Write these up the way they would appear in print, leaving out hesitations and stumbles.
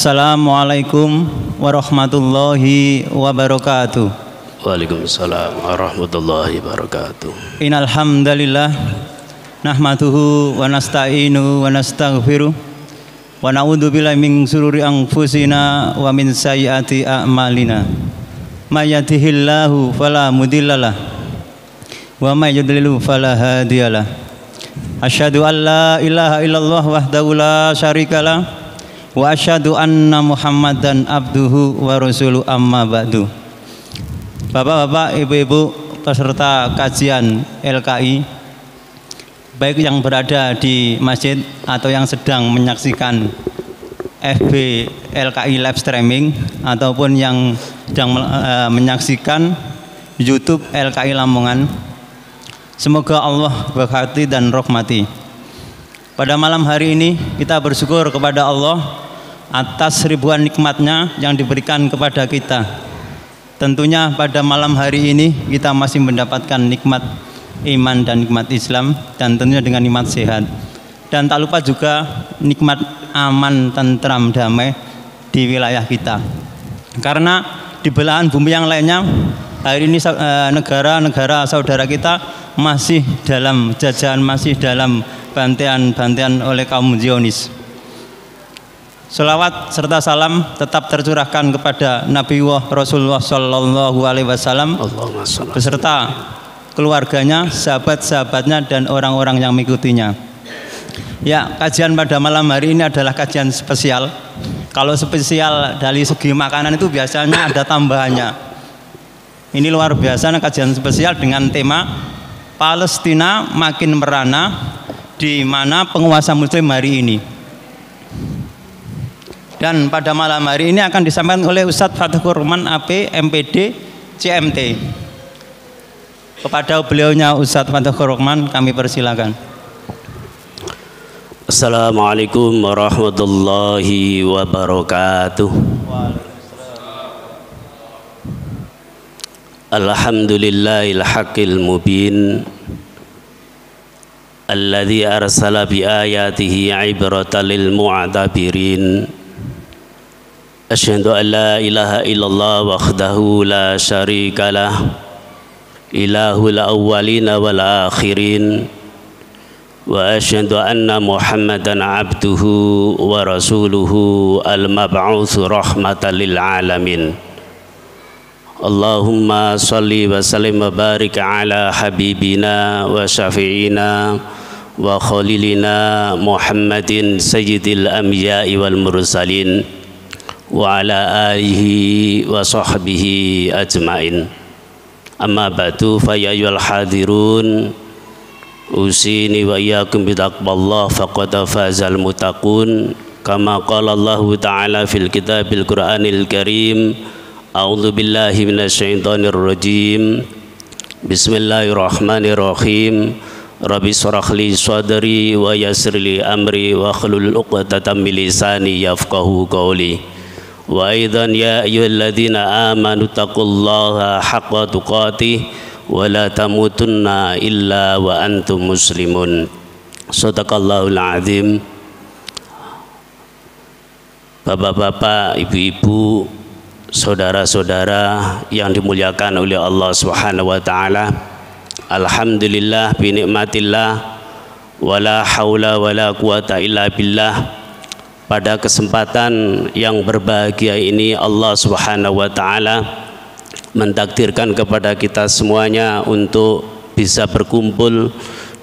Assalamualaikum warahmatullahi wabarakatuh. Waalaikumsalam warahmatullahi wabarakatuh. Innal hamdalillah nahmaduhu wa nasta'inu wa nastaghfiruh wa na'udzu billahi min shururi anfusina wa min sayyiati a'malina. May yahdihillahu fala mudhillalah wa may yudlil fala hadiyalah. Asyhadu an la ilaha illallah wahdahu la syarikalah wa asyhadu anna Muhammadan abduhu wa rasuluh amma ba'du. Bapak-bapak, ibu-ibu peserta kajian LKI, baik yang berada di masjid atau yang sedang menyaksikan FB LKI live streaming ataupun yang sedang menyaksikan YouTube LKI Lamongan, semoga Allah berkati dan rahmati. Pada malam hari ini kita bersyukur kepada Allah atas ribuan nikmatnya yang diberikan kepada kita. Tentunya pada malam hari ini kita masih mendapatkan nikmat iman dan nikmat Islam, dan tentunya dengan nikmat sehat. Dan tak lupa juga nikmat aman, tentram, damai di wilayah kita. Karena di belahan bumi yang lainnya hari ini negara-negara saudara kita masih dalam jajahan, masih dalam bantian oleh kaum Zionis. Salawat serta salam tetap tercurahkan kepada Nabi Rasulullah Shallallahu Alaihi Wasallam beserta keluarganya, sahabat-sahabatnya, dan orang-orang yang mengikutinya. Ya, kajian pada malam hari ini adalah kajian spesial. Kalau spesial dari segi makanan itu biasanya ada tambahannya. Ini luar biasa, kajian spesial dengan tema Palestina makin merana, di mana penguasa Muslim hari ini. Dan pada malam hari ini akan disampaikan oleh Ustadz Fatihur Rahman AP MPD CMT. Kepada beliaunya Ustadz Fatihur Rahman kami persilakan. Assalamualaikum warahmatullahi wabarakatuh. Alhamdulillahil haqqil mubin alladzi arsala bi ayatihi ibratan lil mu'tabirin. Asyhadu an la ilaha illallah wahdahu la syarikalah ilahul awwalina wal akhirin wa asyhadu anna Muhammadan abduhu wa rasuluhu al-mab'utsu rahmatan lil alamin. Allahumma salli wa sallim wa barik ala habibina wa syafi'ina wa khalilina Muhammadin sayyidil anbiya'i wal mursalin wa ala alihi wa sahbihi ajmain. Amma ba'du, fa ya ayyuhal hadirun usini wa iyyakum bitaqwallah faqad fazal muttaqun kama qala Allah ta'ala fil kitabil Qur'anil Karim. A'udzu billahi minasyaitonir rajim. Bismillahirrahmanirrahim. Rabbi shrah li sadri wa yassir li amri wa hlul 'uqdatam min lisani yafqahu qawli. Wa aidan ya ayyuhalladzina amanu taqullaha haqqa tuqatih wa la tamutunna illa wa antum muslimun. Shadaqallahul azim. Bapak-bapak, ibu-ibu, saudara-saudara yang dimuliakan oleh Allah Subhanahu wa taala. Alhamdulillah bi nikmatillah wala haula wala quwata illa billah. Pada kesempatan yang berbahagia ini Allah Subhanahu wa taala mentakdirkan kepada kita semuanya untuk bisa berkumpul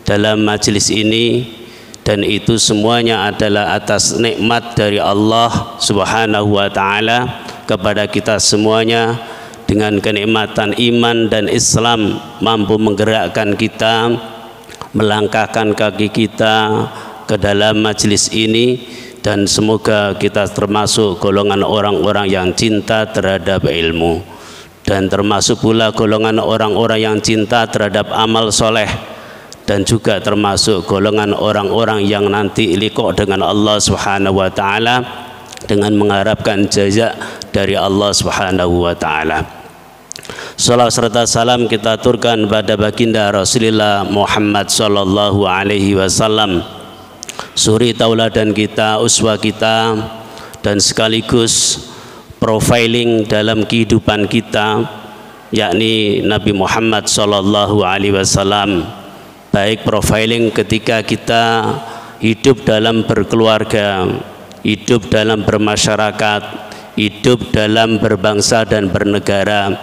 dalam majelis ini, dan itu semuanya adalah atas nikmat dari Allah Subhanahu wa taala kepada kita semuanya. Dengan kenikmatan iman dan Islam mampu menggerakkan kita, melangkahkan kaki kita ke dalam majelis ini, dan semoga kita termasuk golongan orang-orang yang cinta terhadap ilmu, dan termasuk pula golongan orang-orang yang cinta terhadap amal soleh, dan juga termasuk golongan orang-orang yang nanti liqa dengan Allah Subhanahu wa taala dengan mengharapkan jaza dari Allah Subhanahu wa taala. Salawat serta salam kita aturkan pada baginda Rasulullah Muhammad sallallahu alaihi wasallam, suri tauladan kita, uswah kita, dan sekaligus profiling dalam kehidupan kita, yakni Nabi Muhammad Sallallahu Alaihi Wasallam. Baik profiling ketika kita hidup dalam berkeluarga, hidup dalam bermasyarakat, hidup dalam berbangsa dan bernegara,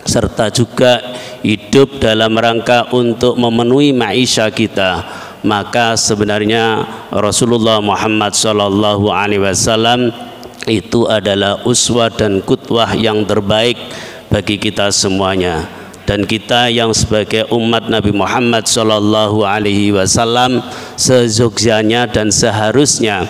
serta juga hidup dalam rangka untuk memenuhi maisha kita. Maka sebenarnya Rasulullah Muhammad Sallallahu Alaihi Wasallam itu adalah uswah dan qudwah yang terbaik bagi kita semuanya. Dan kita yang sebagai umat Nabi Muhammad Sallallahu Alaihi Wasallam sezogjanya dan seharusnya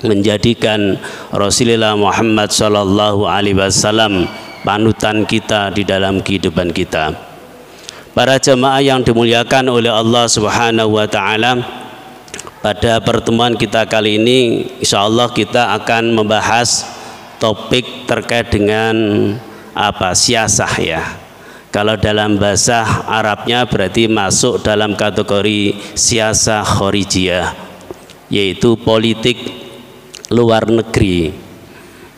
menjadikan Rasulullah Muhammad Sallallahu Alaihi Wasallam panutan kita di dalam kehidupan kita. Para jemaah yang dimuliakan oleh Allah Subhanahu wa Ta'ala, pada pertemuan kita kali ini insyaallah kita akan membahas topik terkait dengan siasah ya. Kalau dalam bahasa Arabnya berarti masuk dalam kategori siasah khorijiyah, yaitu politik luar negeri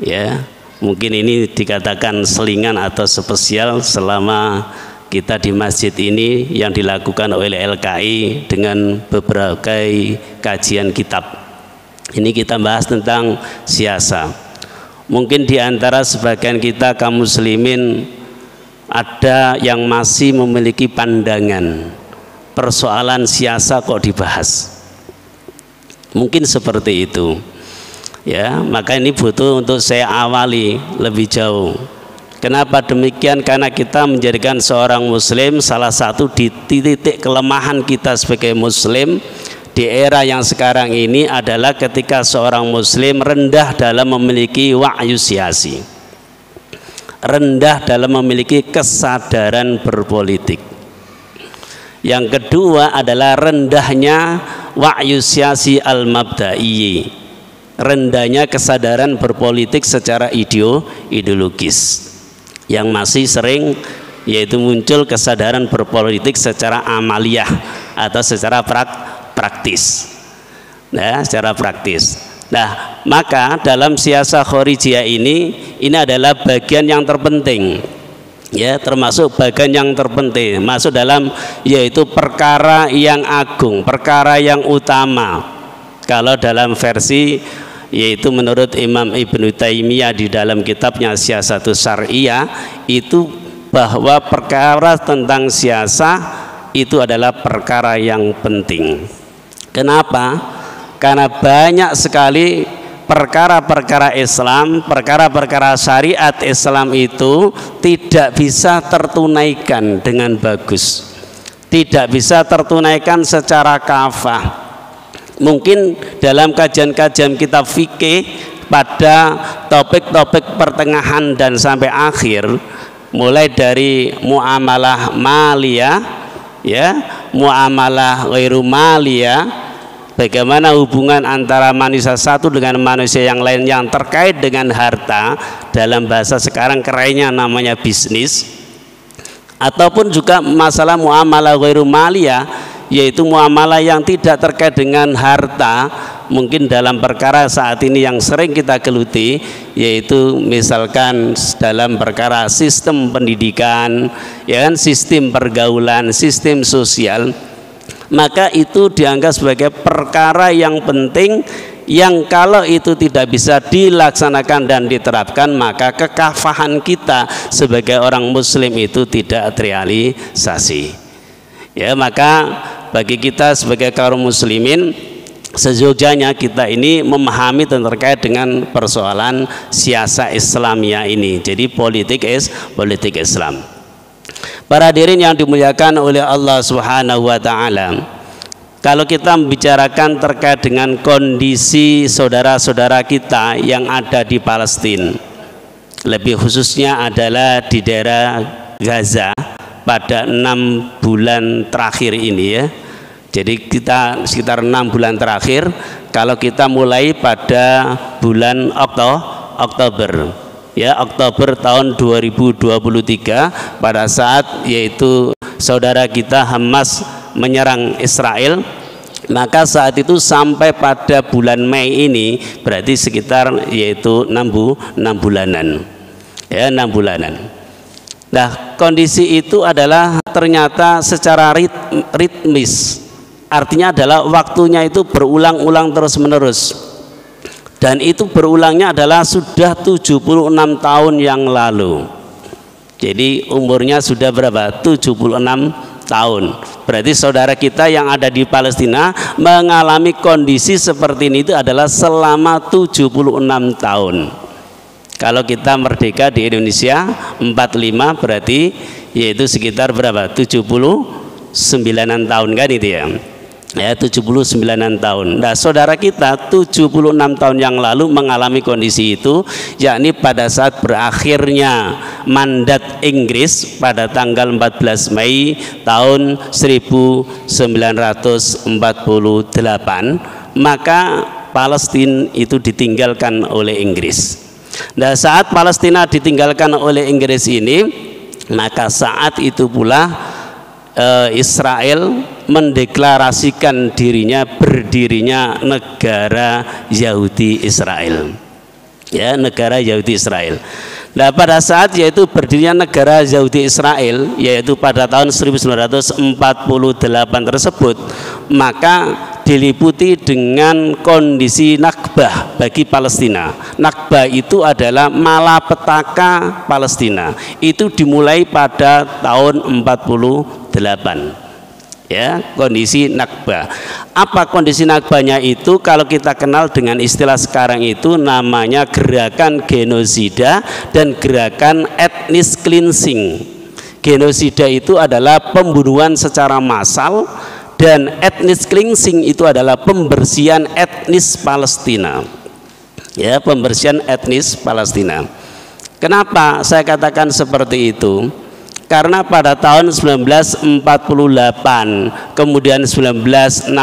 ya. Mungkin ini dikatakan selingan atau spesial selama kita di masjid ini yang dilakukan oleh LKI dengan beberapa kajian kitab. Ini kita bahas tentang siasa. Mungkin di antara sebagian kita kaum muslimin ada yang masih memiliki pandangan persoalan siasa kok dibahas. Mungkin seperti itu. Ya, maka ini butuh untuk saya awali lebih jauh. Kenapa demikian? Karena kita menjadikan seorang muslim salah satu di titik kelemahan kita sebagai muslim di era yang sekarang ini adalah ketika seorang muslim rendah dalam memiliki wa'yu siasi, rendah dalam memiliki kesadaran berpolitik. Yang kedua adalah rendahnya wa'yu siasi al-mabda'i, rendahnya kesadaran berpolitik secara ideologis, yang masih sering yaitu muncul kesadaran berpolitik secara amaliyah atau secara praktis. Nah, secara praktis. Nah, maka dalam siasah khorijiyah ini adalah bagian yang terpenting. Ya, termasuk bagian yang terpenting, masuk dalam yaitu perkara yang agung, perkara yang utama. Kalau dalam versi yaitu menurut Imam Ibnu Taimiyah di dalam kitabnya Siasatus Syar'iyyah itu bahwa perkara tentang siasah itu adalah perkara yang penting. Kenapa? Karena banyak sekali perkara-perkara Islam, perkara-perkara syariat Islam itu tidak bisa tertunaikan dengan bagus, tidak bisa tertunaikan secara kafah. Mungkin dalam kajian-kajian kitab fikih pada topik-topik pertengahan dan sampai akhir, mulai dari muamalah maliyah ya, muamalah ghairu maliyah, bagaimana hubungan antara manusia satu dengan manusia yang lain yang terkait dengan harta, dalam bahasa sekarang kerennya namanya bisnis, ataupun juga masalah muamalah ghairu maliyah, yaitu muamalah yang tidak terkait dengan harta. Mungkin dalam perkara saat ini yang sering kita geluti, yaitu misalkan dalam perkara sistem pendidikan, ya kan, sistem pergaulan, sistem sosial, maka itu dianggap sebagai perkara yang penting, yang kalau itu tidak bisa dilaksanakan dan diterapkan, maka kekafahan kita sebagai orang muslim itu tidak terrealisasi. Ya, maka bagi kita sebagai kaum muslimin sejogjanya kita ini memahami terkait dengan persoalan siasah Islamiyah ini. Jadi politik Islam. Para hadirin yang dimuliakan oleh Allah Subhanahu wa Ta'ala, kalau kita membicarakan terkait dengan kondisi saudara-saudara kita yang ada di Palestina, lebih khususnya adalah di daerah Gaza pada 6 bulan terakhir ini ya. Jadi kita sekitar 6 bulan terakhir, kalau kita mulai pada bulan Oktober ya, Oktober tahun 2023, pada saat yaitu saudara kita Hamas menyerang Israel, Maka saat itu sampai pada bulan Mei ini berarti sekitar yaitu 6 bulanan. Ya, 6 bulanan. Nah, kondisi itu adalah ternyata secara ritmis. Artinya adalah waktunya itu berulang-ulang terus-menerus. Dan itu berulangnya adalah sudah 76 tahun yang lalu. Jadi umurnya sudah berapa? 76 tahun. Berarti saudara kita yang ada di Palestina mengalami kondisi seperti ini itu adalah selama 76 tahun. Kalau kita merdeka di Indonesia 45 berarti yaitu sekitar berapa? 79-an tahun kan itu ya. Ya, 79-an tahun. Nah, saudara kita 76 tahun yang lalu mengalami kondisi itu, yakni pada saat berakhirnya mandat Inggris pada tanggal 14 Mei tahun 1948, maka Palestina itu ditinggalkan oleh Inggris. Nah, saat Palestina ditinggalkan oleh Inggris ini, maka saat itu pula Israel mendeklarasikan berdirinya negara Yahudi Israel. Ya, negara Yahudi Israel. Nah, pada saat yaitu berdirinya negara Yahudi Israel, yaitu pada tahun 1948 tersebut, maka diliputi dengan kondisi Nakbah bagi Palestina. Nakbah itu adalah malapetaka Palestina. Itu dimulai pada tahun 48. Ya, kondisi Nakbah. Apa kondisi Nakbahnya itu? Kalau kita kenal dengan istilah sekarang itu namanya gerakan genosida dan gerakan etnis cleansing. Genosida itu adalah pembunuhan secara massal dan etnis cleansing itu adalah pembersihan etnis Palestina. Ya, pembersihan etnis Palestina. Kenapa saya katakan seperti itu? Karena pada tahun 1948, kemudian 1967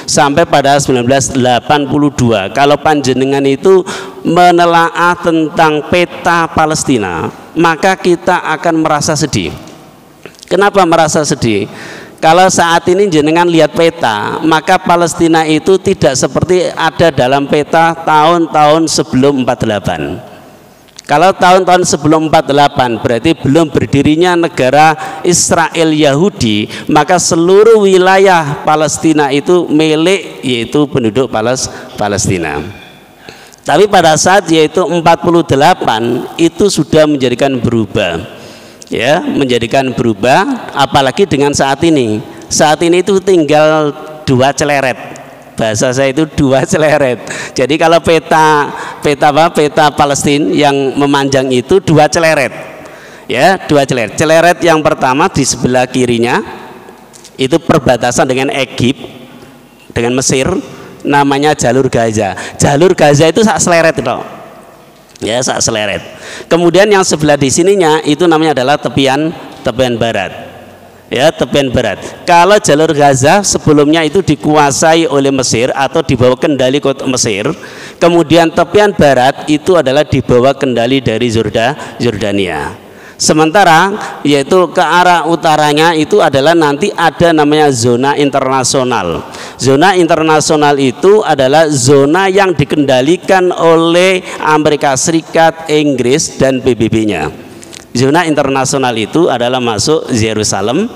sampai pada 1982, kalau panjenengan itu menelaah tentang peta Palestina, maka kita akan merasa sedih. Kenapa merasa sedih? Kalau saat ini jenengan lihat peta, maka Palestina itu tidak seperti ada dalam peta tahun-tahun sebelum 48. Kalau tahun-tahun sebelum 48 berarti belum berdirinya negara Israel Yahudi, maka seluruh wilayah Palestina itu milik yaitu penduduk Palestina. Tapi pada saat yaitu 48 itu sudah menjadikan berubah. Ya, menjadikan berubah, apalagi dengan saat ini. Saat ini itu tinggal 2 celeret. Bahasa saya itu 2 celeret. Jadi kalau peta Palestina yang memanjang itu 2 celeret. Ya, 2 celeret. Celeret yang pertama di sebelah kirinya itu perbatasan dengan Egypt, dengan Mesir, namanya jalur Gaza. Jalur Gaza itu sak seleret itu. Ya, sak seleret. Kemudian yang sebelah di sininya itu namanya adalah tepian barat. Ya, tepian barat. Kalau jalur Gaza sebelumnya itu dikuasai oleh Mesir atau dibawa kendali kota Mesir, kemudian tepian barat itu adalah dibawa kendali dari Yordania. Sementara yaitu ke arah utaranya itu adalah nanti ada namanya zona internasional. Zona internasional itu adalah zona yang dikendalikan oleh Amerika Serikat, Inggris dan PBB-nya. Zona internasional itu adalah masuk Yerusalem,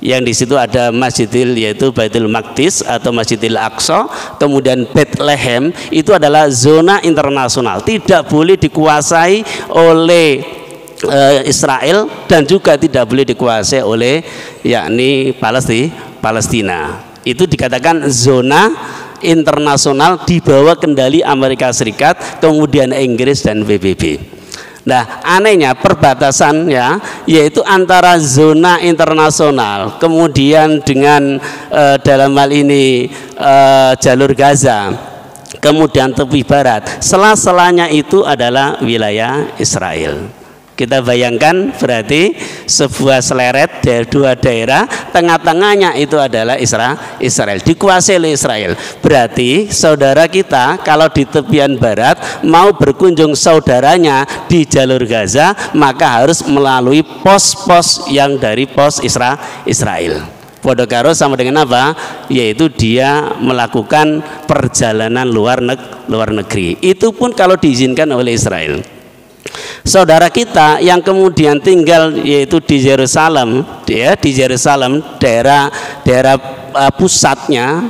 yang di situ ada Masjidil yaitu Baitul Maqdis atau Masjidil Aqsa, kemudian Bethlehem, itu adalah zona internasional, tidak boleh dikuasai oleh Israel dan juga tidak boleh dikuasai oleh yakni Palestina. Itu dikatakan zona internasional di bawah kendali Amerika Serikat, kemudian Inggris dan PBB. Nah, anehnya perbatasan ya, yaitu antara zona internasional kemudian dengan dalam hal ini jalur Gaza, kemudian tepi barat, sela-selanya itu adalah wilayah Israel. Kita bayangkan berarti sebuah seleret dari 2 daerah, tengah-tengahnya itu adalah Israel, dikuasai oleh Israel. Berarti saudara kita kalau di tepian barat mau berkunjung saudaranya di jalur Gaza, maka harus melalui pos-pos yang dari pos Israel. Podo karo sama dengan apa? Yaitu dia melakukan perjalanan luar negeri. Itu pun kalau diizinkan oleh Israel. Saudara kita yang kemudian tinggal yaitu di Yerusalem, di Yerusalem daerah pusatnya,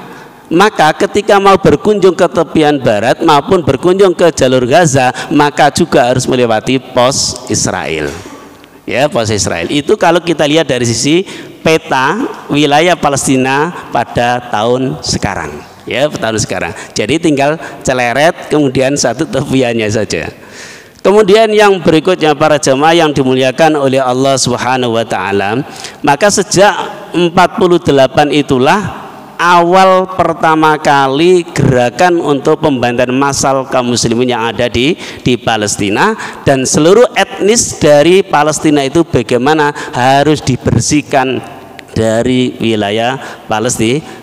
maka ketika mau berkunjung ke tepian barat maupun berkunjung ke jalur Gaza, maka juga harus melewati pos Israel. Ya, pos Israel. Itu kalau kita lihat dari sisi peta wilayah Palestina pada tahun sekarang. Ya, tahun sekarang. Jadi tinggal celeret kemudian satu tepiannya saja. Kemudian yang berikutnya para jemaah yang dimuliakan oleh Allah Subhanahu wa taala, maka sejak 48 itulah awal pertama kali gerakan untuk pembantaian massal kaum muslimin yang ada di Palestina, dan seluruh etnis dari Palestina itu bagaimana harus dibersihkan dari wilayah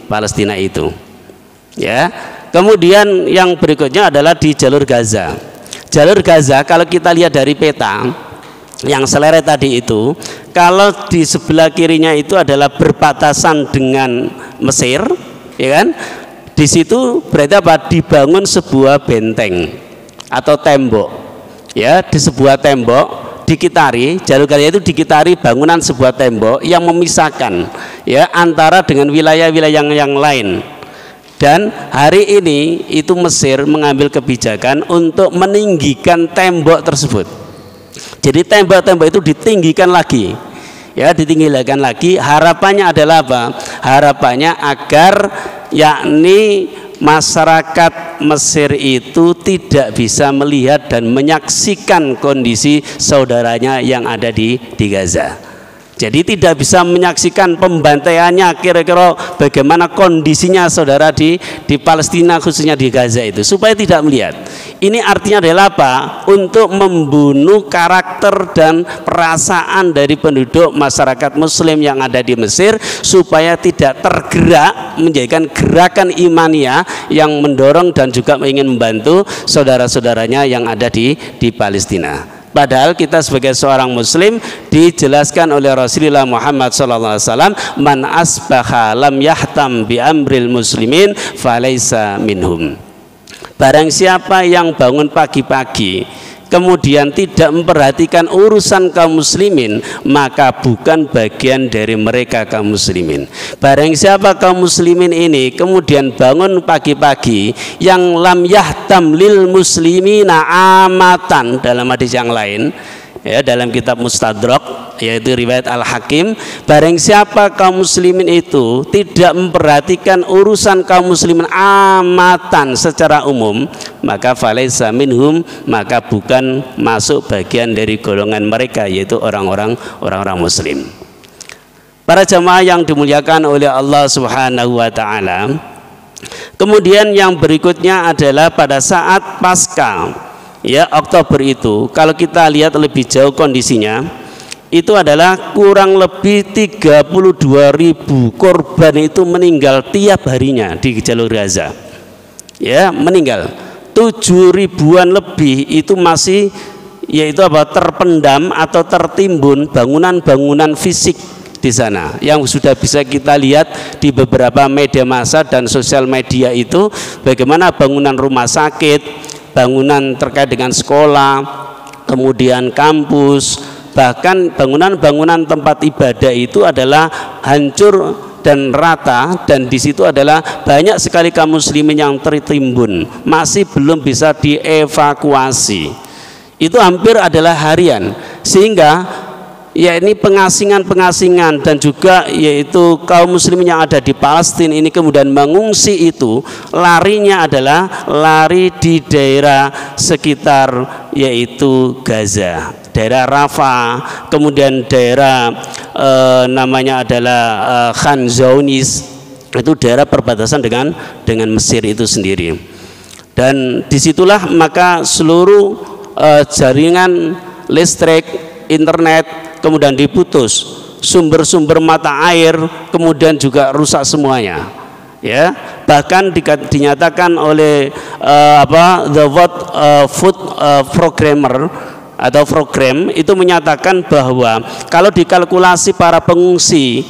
Palestina itu. Ya. Kemudian yang berikutnya adalah di jalur Gaza. Jalur Gaza kalau kita lihat dari peta yang seleret tadi itu, kalau di sebelah kirinya itu adalah berbatasan dengan Mesir, ya kan? Di situ berarti apa? Dibangun sebuah benteng atau tembok, ya, di sebuah tembok dikitari, jalur Gaza itu dikitari bangunan sebuah tembok yang memisahkan, ya, antara dengan wilayah-wilayah yang lain. Dan hari ini itu Mesir mengambil kebijakan untuk meninggikan tembok tersebut. Jadi tembok-tembok itu ditinggikan lagi, ya, ditinggikan lagi. Harapannya adalah apa? Harapannya agar yakni masyarakat Mesir itu tidak bisa melihat dan menyaksikan kondisi saudaranya yang ada di Gaza. Jadi tidak bisa menyaksikan pembantaiannya, kira-kira bagaimana kondisinya saudara di Palestina, khususnya di Gaza itu, supaya tidak melihat. Ini artinya adalah apa? Untuk membunuh karakter dan perasaan dari penduduk masyarakat Muslim yang ada di Mesir, supaya tidak tergerak menjadikan gerakan imania yang mendorong dan juga ingin membantu saudara-saudaranya yang ada di Palestina. Padahal kita sebagai seorang muslim dijelaskan oleh Rasulullah Muhammad SAW, man asbaha lam yahtam bi amril muslimin falaisa minhum. Barang siapa yang bangun pagi-pagi kemudian tidak memperhatikan urusan kaum muslimin, maka bukan bagian dari mereka kaum muslimin. Barang siapa kaum muslimin ini kemudian bangun pagi-pagi yang lam yahtam lil muslimina amatan, dalam hadis yang lain, ya, dalam kitab Mustadrak yaitu riwayat Al-Hakim, barang siapa kaum muslimin itu tidak memperhatikan urusan kaum muslimin amatan secara umum, maka falaisa minhum, maka bukan masuk bagian dari golongan mereka, yaitu orang-orang muslim. Para jamaah yang dimuliakan oleh Allah Subhanahu wa taala. Kemudian yang berikutnya adalah pada saat pasca, ya, Oktober itu, kalau kita lihat lebih jauh kondisinya, itu adalah kurang lebih 32.000 korban itu meninggal tiap harinya di jalur Gaza. Ya, meninggal. 7.000-an lebih itu masih, yaitu apa? Terpendam atau tertimbun bangunan-bangunan fisik di sana yang sudah bisa kita lihat di beberapa media massa dan sosial media itu, bagaimana bangunan rumah sakit, bangunan terkait dengan sekolah, kemudian kampus, bahkan bangunan-bangunan tempat ibadah itu adalah hancur dan rata, dan di situ adalah banyak sekali kaum muslimin yang tertimbun, masih belum bisa dievakuasi. Itu hampir adalah harian, sehingga ya ini pengasingan dan juga yaitu kaum muslimin yang ada di Palestina ini kemudian mengungsi, itu larinya adalah lari di daerah sekitar yaitu Gaza, daerah Rafah, kemudian daerah namanya adalah Khan Younis, itu daerah perbatasan dengan Mesir itu sendiri. Dan disitulah maka seluruh jaringan listrik, internet kemudian diputus, sumber-sumber mata air kemudian juga rusak semuanya, ya. Bahkan dinyatakan oleh The World Food Programmer atau program itu menyatakan bahwa kalau dikalkulasi para pengungsi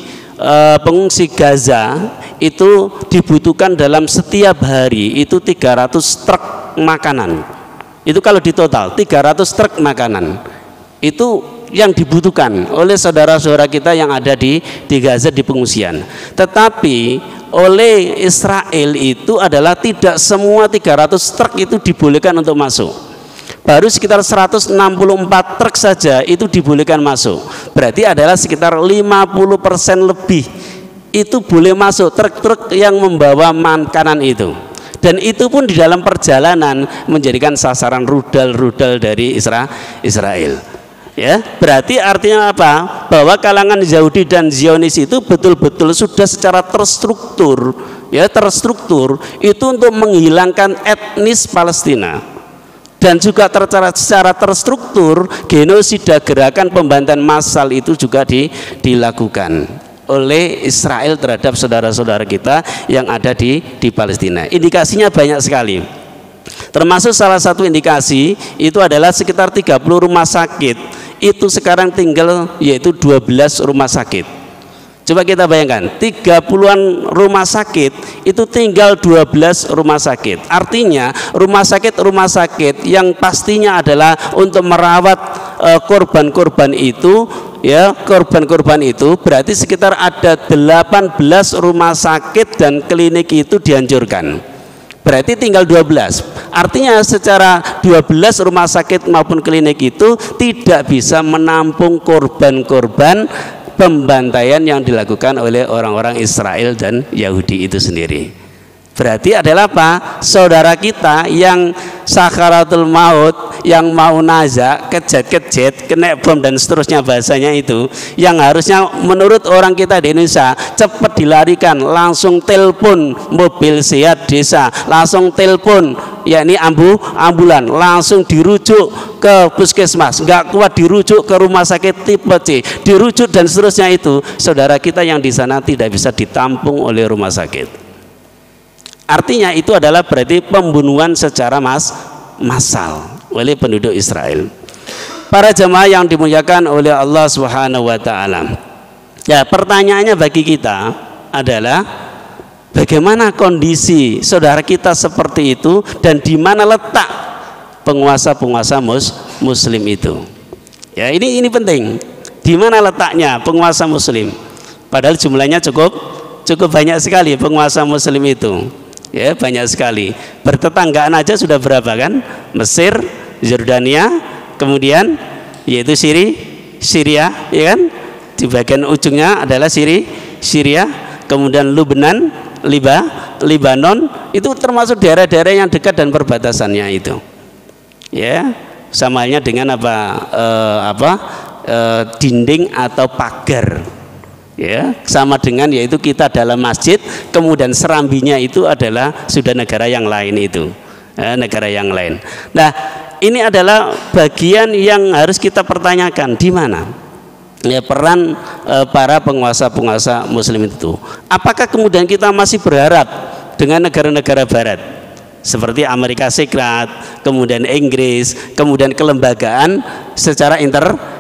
pengungsi Gaza itu dibutuhkan dalam setiap hari itu 300 truk makanan. Itu kalau di total 300 truk makanan itu yang dibutuhkan oleh saudara-saudara kita yang ada di Gaza di pengungsian. Tetapi oleh Israel itu adalah tidak semua 300 truk itu dibolehkan untuk masuk. Baru sekitar 164 truk saja itu dibolehkan masuk. Berarti adalah sekitar 50% lebih itu boleh masuk truk-truk yang membawa makanan itu. Dan itu pun di dalam perjalanan menjadikan sasaran rudal-rudal dari Israel. Ya, berarti artinya apa? Bahwa kalangan Yahudi dan Zionis itu betul-betul sudah secara terstruktur, ya terstruktur itu untuk menghilangkan etnis Palestina. Dan juga secara terstruktur genosida gerakan pembantaian massal itu juga dilakukan oleh Israel terhadap saudara-saudara kita yang ada di Palestina. Indikasinya banyak sekali. Termasuk salah satu indikasi itu adalah sekitar 30 rumah sakit itu sekarang tinggal yaitu 12 rumah sakit. Coba kita bayangkan 30-an rumah sakit itu tinggal 12 rumah sakit. Artinya rumah sakit yang pastinya adalah untuk merawat korban-korban itu, ya korban-korban itu berarti sekitar ada 18 rumah sakit dan klinik itu dihancurkan. Berarti tinggal 12. Artinya secara 12 rumah sakit maupun klinik itu tidak bisa menampung korban-korban pembantaian yang dilakukan oleh orang-orang Israel dan Yahudi itu sendiri. Berarti adalah apa? Saudara kita yang sakaratul maut, yang mau nazak, kejet-kejet, kena bom dan seterusnya bahasanya itu, yang harusnya menurut orang kita di Indonesia cepat dilarikan, langsung telepon mobil sehat desa, langsung telepon yakni ambulan, langsung dirujuk ke puskesmas, nggak kuat dirujuk ke rumah sakit tipe C, dirujuk dan seterusnya itu, saudara kita yang di sana tidak bisa ditampung oleh rumah sakit. Artinya itu adalah berarti pembunuhan secara massal oleh penduduk Israel. Para jemaah yang dimuliakan oleh Allah Subhanahu wa taala. Ya, pertanyaannya bagi kita adalah bagaimana kondisi saudara kita seperti itu dan di mana letak penguasa-penguasa muslim itu. Ya, ini penting. Di mana letaknya penguasa muslim? Padahal jumlahnya cukup banyak sekali penguasa muslim itu. Ya, banyak sekali. Bertetanggaan aja sudah berapa kan? Mesir, Yordania, kemudian yaitu Syria, ya kan? Di bagian ujungnya adalah Syria, kemudian Lebanon, Libanon, itu termasuk daerah-daerah yang dekat dan perbatasannya itu. Ya, sama halnya dengan dinding atau pagar. Ya, sama dengan yaitu kita dalam masjid, kemudian serambinya itu adalah sudah negara yang lain itu, negara yang lain. Nah, ini adalah bagian yang harus kita pertanyakan di mana ya peran para penguasa-penguasa muslim itu. Apakah kemudian kita masih berharap dengan negara-negara barat seperti Amerika Serikat, kemudian Inggris, kemudian kelembagaan secara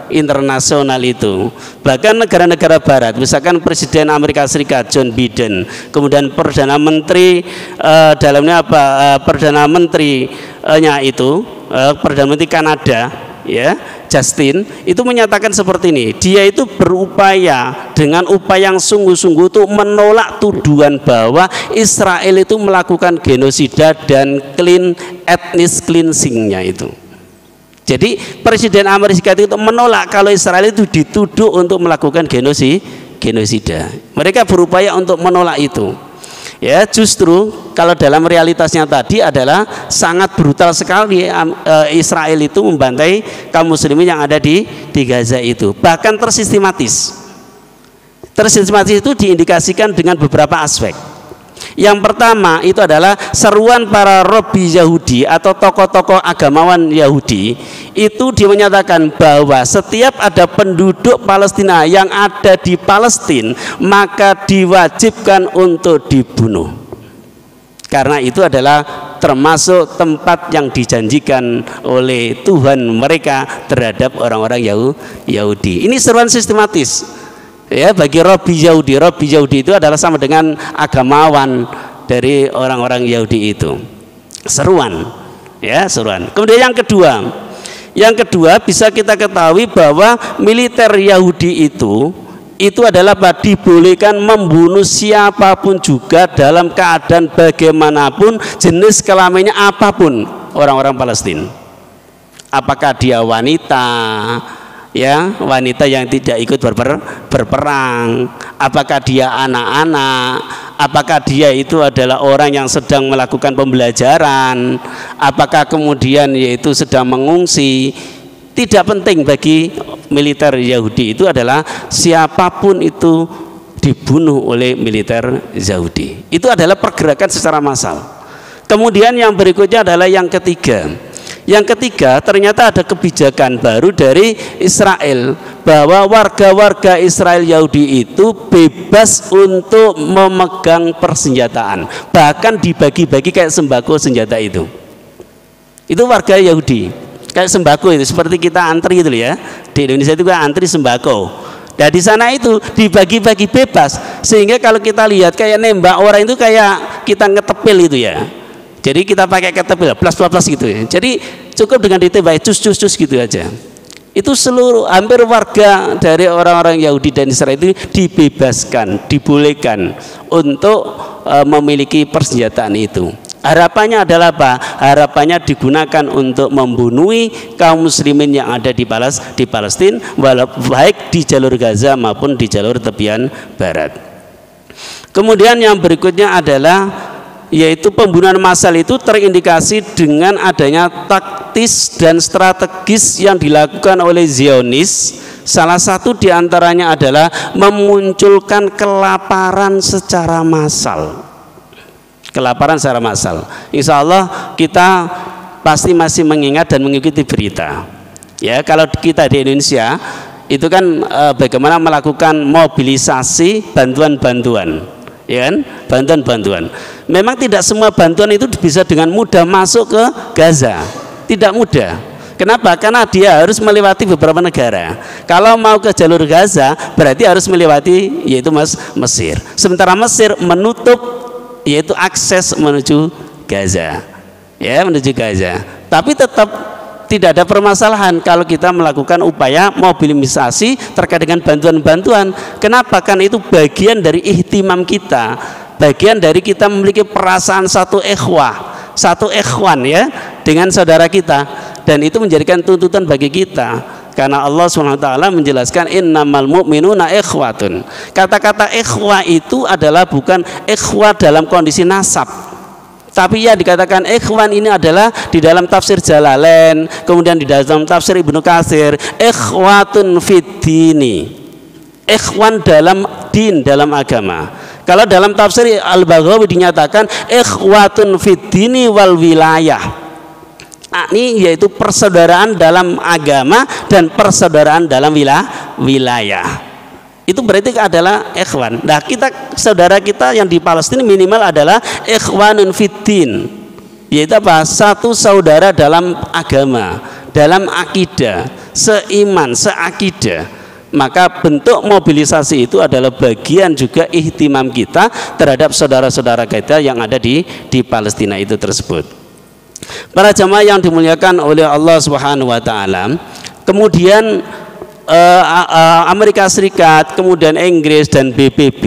internasional itu, bahkan negara-negara barat, misalkan Presiden Amerika Serikat John Biden, kemudian Perdana Menteri Perdana Menterinya itu Perdana Menteri Kanada, ya Justin, itu menyatakan seperti ini, dia itu berupaya dengan upaya yang sungguh-sungguh untuk menolak tuduhan bahwa Israel itu melakukan genosida dan ethnic cleansingnya itu. Jadi Presiden Amerika itu menolak kalau Israel itu dituduh untuk melakukan genosida. Mereka berupaya untuk menolak itu. Ya, justru kalau dalam realitasnya tadi adalah sangat brutal sekali Israel itu membantai kaum muslimin yang ada di Gaza itu. Bahkan tersistematis. Tersistematis itu diindikasikan dengan beberapa aspek. Yang pertama itu adalah seruan para rabi Yahudi atau tokoh-tokoh agamawan Yahudi itu dimenyatakan bahwa setiap ada penduduk Palestina yang ada di Palestina maka diwajibkan untuk dibunuh, karena itu adalah termasuk tempat yang dijanjikan oleh Tuhan mereka terhadap orang-orang Yahudi. Ini seruan sistematis. Ya, bagi Robi Yahudi itu adalah sama dengan agamawan dari orang-orang Yahudi itu. Seruan, ya seruan. Kemudian yang kedua bisa kita ketahui bahwa militer Yahudi itu adalah dibolehkan membunuh siapapun juga dalam keadaan bagaimanapun, jenis kelaminnya apapun, orang-orang Palestina. Apakah dia wanita, ya wanita yang tidak ikut berperang, apakah dia anak-anak, apakah dia itu adalah orang yang sedang melakukan pembelajaran, apakah kemudian yaitu sedang mengungsi, tidak penting bagi militer Yahudi itu adalah siapapun itu dibunuh oleh militer Yahudi. Itu adalah pergerakan secara massal. Kemudian yang berikutnya adalah yang ketiga. Yang ketiga, ternyata ada kebijakan baru dari Israel bahwa warga-warga Israel Yahudi itu bebas untuk memegang persenjataan, bahkan dibagi-bagi kayak sembako senjata itu. Itu warga Yahudi, kayak sembako itu, seperti kita antri itu ya. Di Indonesia itu kan antri sembako. Nah di sana itu dibagi-bagi bebas, sehingga kalau kita lihat kayak nembak orang itu kayak kita ngetepil itu ya. Jadi kita pakai ketepil, plus gitu ya. Jadi cukup dengan ditembak cus gitu aja. Itu seluruh hampir warga dari orang-orang Yahudi dan Israel itu dibebaskan, dibolehkan untuk memiliki persenjataan itu. Harapannya adalah apa? Harapannya digunakan untuk membunuhi kaum muslimin yang ada di Palestina, baik di jalur Gaza maupun di jalur tepian barat. Kemudian yang berikutnya adalah yaitu pembunuhan massal itu terindikasi dengan adanya taktis dan strategis yang dilakukan oleh Zionis. Salah satu diantaranya adalah memunculkan kelaparan secara massal. Kelaparan secara massal. Insya Allah kita pasti masih mengingat dan mengikuti berita. Ya, kalau kita di Indonesia itu kan bagaimana melakukan mobilisasi bantuan-bantuan. Ya kan? Bantuan-bantuan. Memang tidak semua bantuan itu bisa dengan mudah masuk ke Gaza. Tidak mudah. Kenapa? Karena dia harus melewati beberapa negara. Kalau mau ke jalur Gaza berarti harus melewati yaitu Mesir. Sementara Mesir menutup yaitu akses menuju Gaza. Ya, menuju Gaza. Tapi tetap tidak ada permasalahan kalau kita melakukan upaya mobilisasi terkait dengan bantuan-bantuan. Kenapa? Karena itu bagian dari ihtimam kita, bagian dari kita memiliki perasaan satu ikhwan ya dengan saudara kita, dan itu menjadikan tuntutan bagi kita. Karena Allah SWT menjelaskan innamal mu'minuna ikhwatun. Kata-kata ikhwah itu adalah bukan ikhwah dalam kondisi nasab, tapi ya dikatakan ikhwan ini adalah di dalam tafsir Jalalain, kemudian di dalam tafsir Ibnu Katsir, ikhwatun fiddini, ikhwan dalam din, dalam agama. Kalau dalam tafsir Al-Baghawi dinyatakan ikhwatun fiddini wal wilayah. Ini yaitu persaudaraan dalam agama dan persaudaraan dalam wilayah. Itu berarti adalah ikhwan. Nah, kita saudara kita yang di Palestina minimal adalah ikhwanun fiddin, yaitu apa? Satu saudara dalam agama, dalam akidah, seiman, seakidah. Maka bentuk mobilisasi itu adalah bagian juga ihtimam kita terhadap saudara-saudara kita yang ada di Palestina itu tersebut. Para jamaah yang dimuliakan oleh Allah Subhanahu wa taala, kemudian Amerika Serikat, kemudian Inggris dan PBB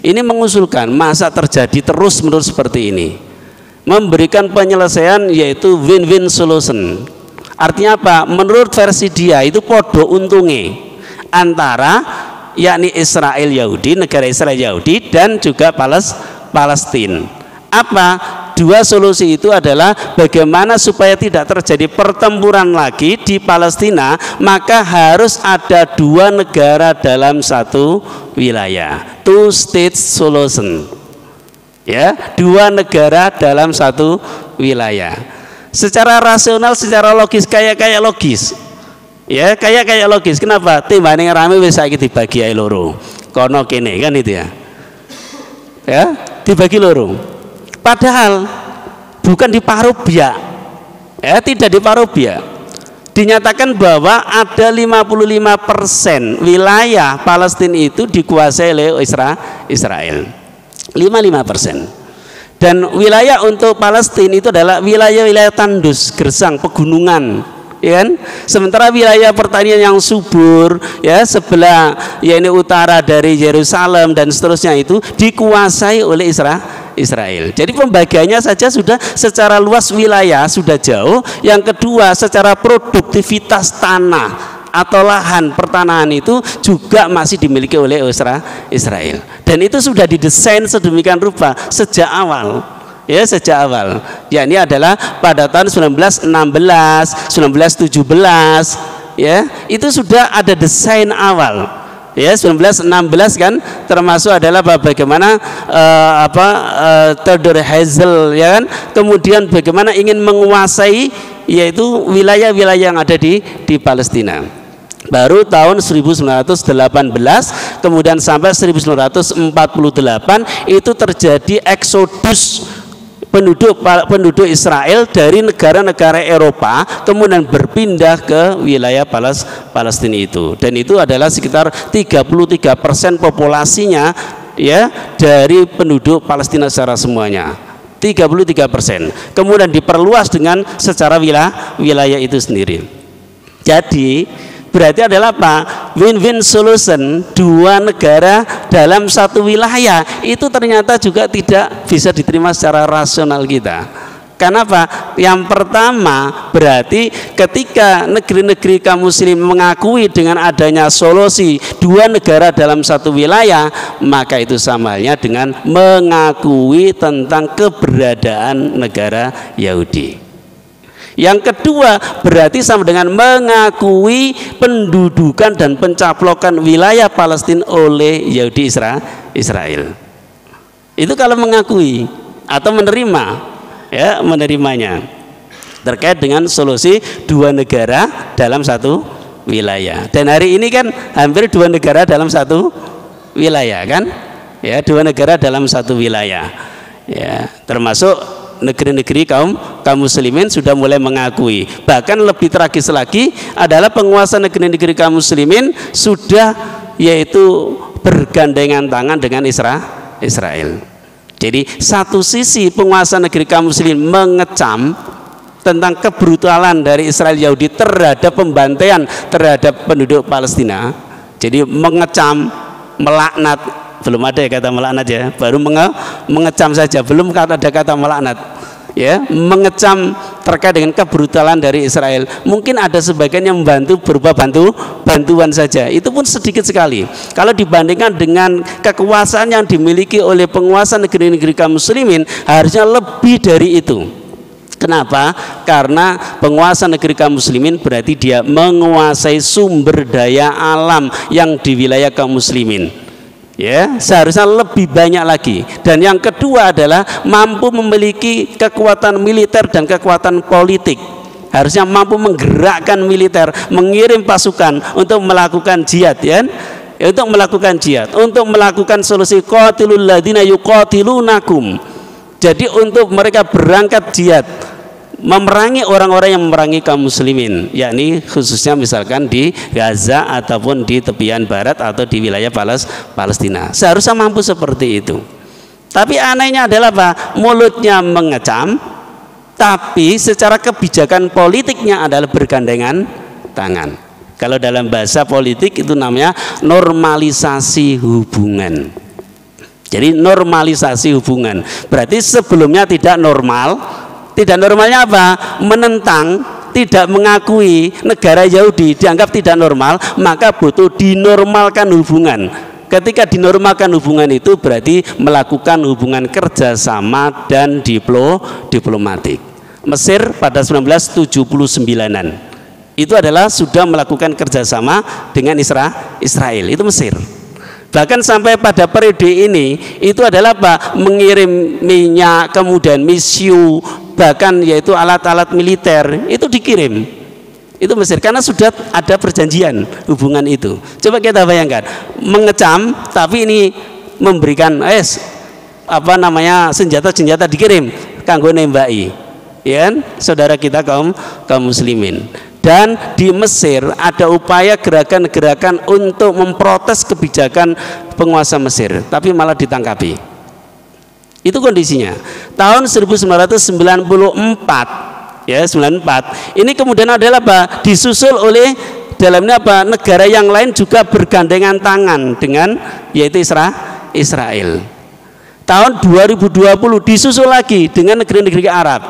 ini mengusulkan masa terjadi terus-menerus seperti ini, memberikan penyelesaian yaitu win-win solution. Artinya apa? Menurut versi dia itu podo untungnya antara yakni Israel Yahudi, negara Israel Yahudi dan juga Palestina. Apa? Dua solusi itu adalah bagaimana supaya tidak terjadi pertempuran lagi di Palestina, maka harus ada dua negara dalam satu wilayah, two state solution. Ya, dua negara dalam satu wilayah. Secara rasional, secara logis kayak logis. Ya, kayak logis. Kenapa? Timbane rame wis saiki dibagi ae loro. Kono kene kan itu ya. Ya, dibagi loro. Padahal bukan di paruh biak, ya tidak di paruh biak. dinyatakan bahwa ada 55% wilayah Palestina itu dikuasai oleh Israel. 55%. Dan wilayah untuk Palestina itu adalah wilayah-wilayah tandus, gersang, pegunungan, ya kan? Sementara wilayah pertanian yang subur, ya, sebelah, ya ini utara dari Yerusalem dan seterusnya itu dikuasai oleh Israel. Jadi pembagiannya saja sudah secara luas wilayah sudah jauh. Yang kedua, secara produktivitas tanah atau lahan pertanahan itu juga masih dimiliki oleh Israel. Dan itu sudah didesain sedemikian rupa sejak awal. Ya, sejak awal. Ya, ini adalah pada tahun 1916, 1917, ya. Itu sudah ada desain awal. Ya, 1916 kan termasuk adalah bagaimana Theodor Herzl, ya kan, kemudian bagaimana ingin menguasai yaitu wilayah-wilayah yang ada di Palestina. Baru tahun 1918 kemudian sampai 1948 itu terjadi eksodus penduduk Israel dari negara-negara Eropa kemudian berpindah ke wilayah Palestina itu, dan itu adalah sekitar 33% populasinya, ya, dari penduduk Palestina secara semuanya. 33%. Kemudian diperluas dengan secara wilayah itu sendiri. Jadi berarti adalah apa? Win-win solution, dua negara dalam satu wilayah itu ternyata juga tidak bisa diterima secara rasional kita. Karena apa? Yang pertama, berarti ketika negeri-negeri kaum muslim mengakui dengan adanya solusi dua negara dalam satu wilayah, maka itu sama halnya dengan mengakui tentang keberadaan negara Yahudi. Yang kedua, berarti sama dengan mengakui pendudukan dan pencaplokan wilayah Palestina oleh Yahudi Israel. Itu kalau mengakui atau menerima, ya, menerimanya terkait dengan solusi dua negara dalam satu wilayah. Dan hari ini kan hampir dua negara dalam satu wilayah, kan? Ya, dua negara dalam satu wilayah. Ya, termasuk negeri-negeri kaum muslimin sudah mulai mengakui. Bahkan lebih tragis lagi adalah penguasa negeri-negeri kaum muslimin sudah yaitu bergandengan tangan dengan Israel. Jadi satu sisi penguasa negeri kaum muslimin mengecam tentang kebrutalan dari Israel Yahudi terhadap pembantaian terhadap penduduk Palestina. Jadi mengecam, melaknat, belum ada ya kata melaknat, ya, baru mengecam saja, belum ada kata melaknat, ya, mengecam terkait dengan kebrutalan dari Israel. Mungkin ada sebagian yang membantu berupa bantuan saja, itu pun sedikit sekali kalau dibandingkan dengan kekuasaan yang dimiliki oleh penguasa negeri-negeri kaum muslimin. Harusnya lebih dari itu. Kenapa? Karena penguasa negeri kaum muslimin berarti dia menguasai sumber daya alam yang di wilayah kaum muslimin. Ya, seharusnya lebih banyak lagi. Dan yang kedua adalah mampu memiliki kekuatan militer dan kekuatan politik. Harusnya mampu menggerakkan militer, mengirim pasukan untuk melakukan jihad, ya, untuk melakukan jihad, untuk melakukan solusi qatilul ladzina yuqatilunakum. Jadi untuk mereka berangkat jihad, memerangi orang-orang yang memerangi kaum muslimin, yakni khususnya misalkan di Gaza ataupun di tepian barat atau di wilayah Palestina. Seharusnya mampu seperti itu. Tapi anehnya adalah apa? Mulutnya mengecam, tapi secara kebijakan politiknya adalah bergandengan tangan. Kalau dalam bahasa politik itu namanya normalisasi hubungan. Jadi normalisasi hubungan berarti sebelumnya tidak normal. Tidak normalnya apa? Menentang, tidak mengakui negara Yahudi dianggap tidak normal, maka butuh dinormalkan hubungan. Ketika dinormalkan hubungan itu berarti melakukan hubungan kerjasama dan diplomatik. Mesir pada 1979-an itu adalah sudah melakukan kerjasama dengan Israel, itu Mesir. Bahkan sampai pada periode ini itu adalah apa? Mengirim minyak, kemudian misiu, bahkan yaitu alat-alat militer itu dikirim. Itu Mesir karena sudah ada perjanjian hubungan itu. Coba kita bayangkan, mengecam tapi ini memberikan senjata-senjata dikirim kanggo nembaki, ya kan? Saudara kita kaum muslimin. Dan di Mesir ada upaya gerakan-gerakan untuk memprotes kebijakan penguasa Mesir, tapi malah ditangkapi. Itu kondisinya. Tahun 1994, ya 94. Ini kemudian adalah apa? Disusul oleh dalamnya apa? Negara yang lain juga bergandengan tangan dengan yaitu Israel. Tahun 2020 disusul lagi dengan negeri-negeri Arab,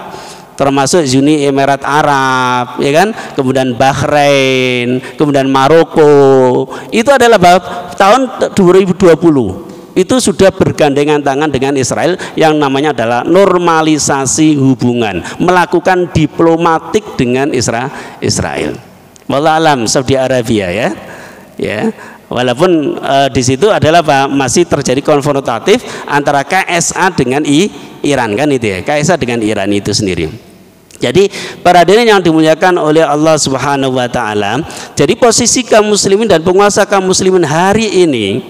termasuk Uni Emirat Arab, ya kan, kemudian Bahrain, kemudian Maroko. Itu adalah tahun 2020 itu sudah bergandengan tangan dengan Israel yang namanya adalah normalisasi hubungan, melakukan diplomatik dengan Israel. Wallahu alam, Saudi Arabia, ya. Walaupun di situ adalah masih terjadi konfrontatif antara KSA dengan Iran, kan itu ya, KSA dengan Iran itu sendiri. Jadi para hadirin yang dimuliakan oleh Allah Subhanahu wa taala, jadi posisi kaum muslimin dan penguasa kaum muslimin hari ini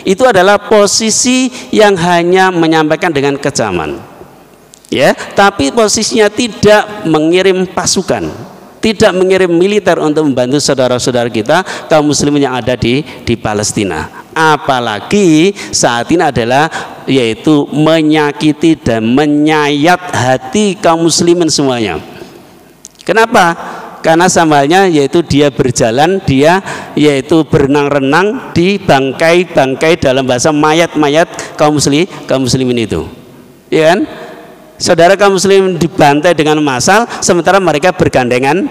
itu adalah posisi yang hanya menyampaikan dengan kecaman. Ya, tapi posisinya tidak mengirim pasukan, tidak mengirim militer untuk membantu saudara-saudara kita kaum muslimin yang ada di Palestina. Apalagi saat ini adalah yaitu menyakiti dan menyayat hati kaum muslimin semuanya. Kenapa? Karena sambalnya yaitu dia berjalan, dia yaitu berenang-renang di bangkai-bangkai, dalam bahasa mayat-mayat kaum muslimin itu, ya kan? Saudara kaum muslim dibantai dengan massal, sementara mereka bergandengan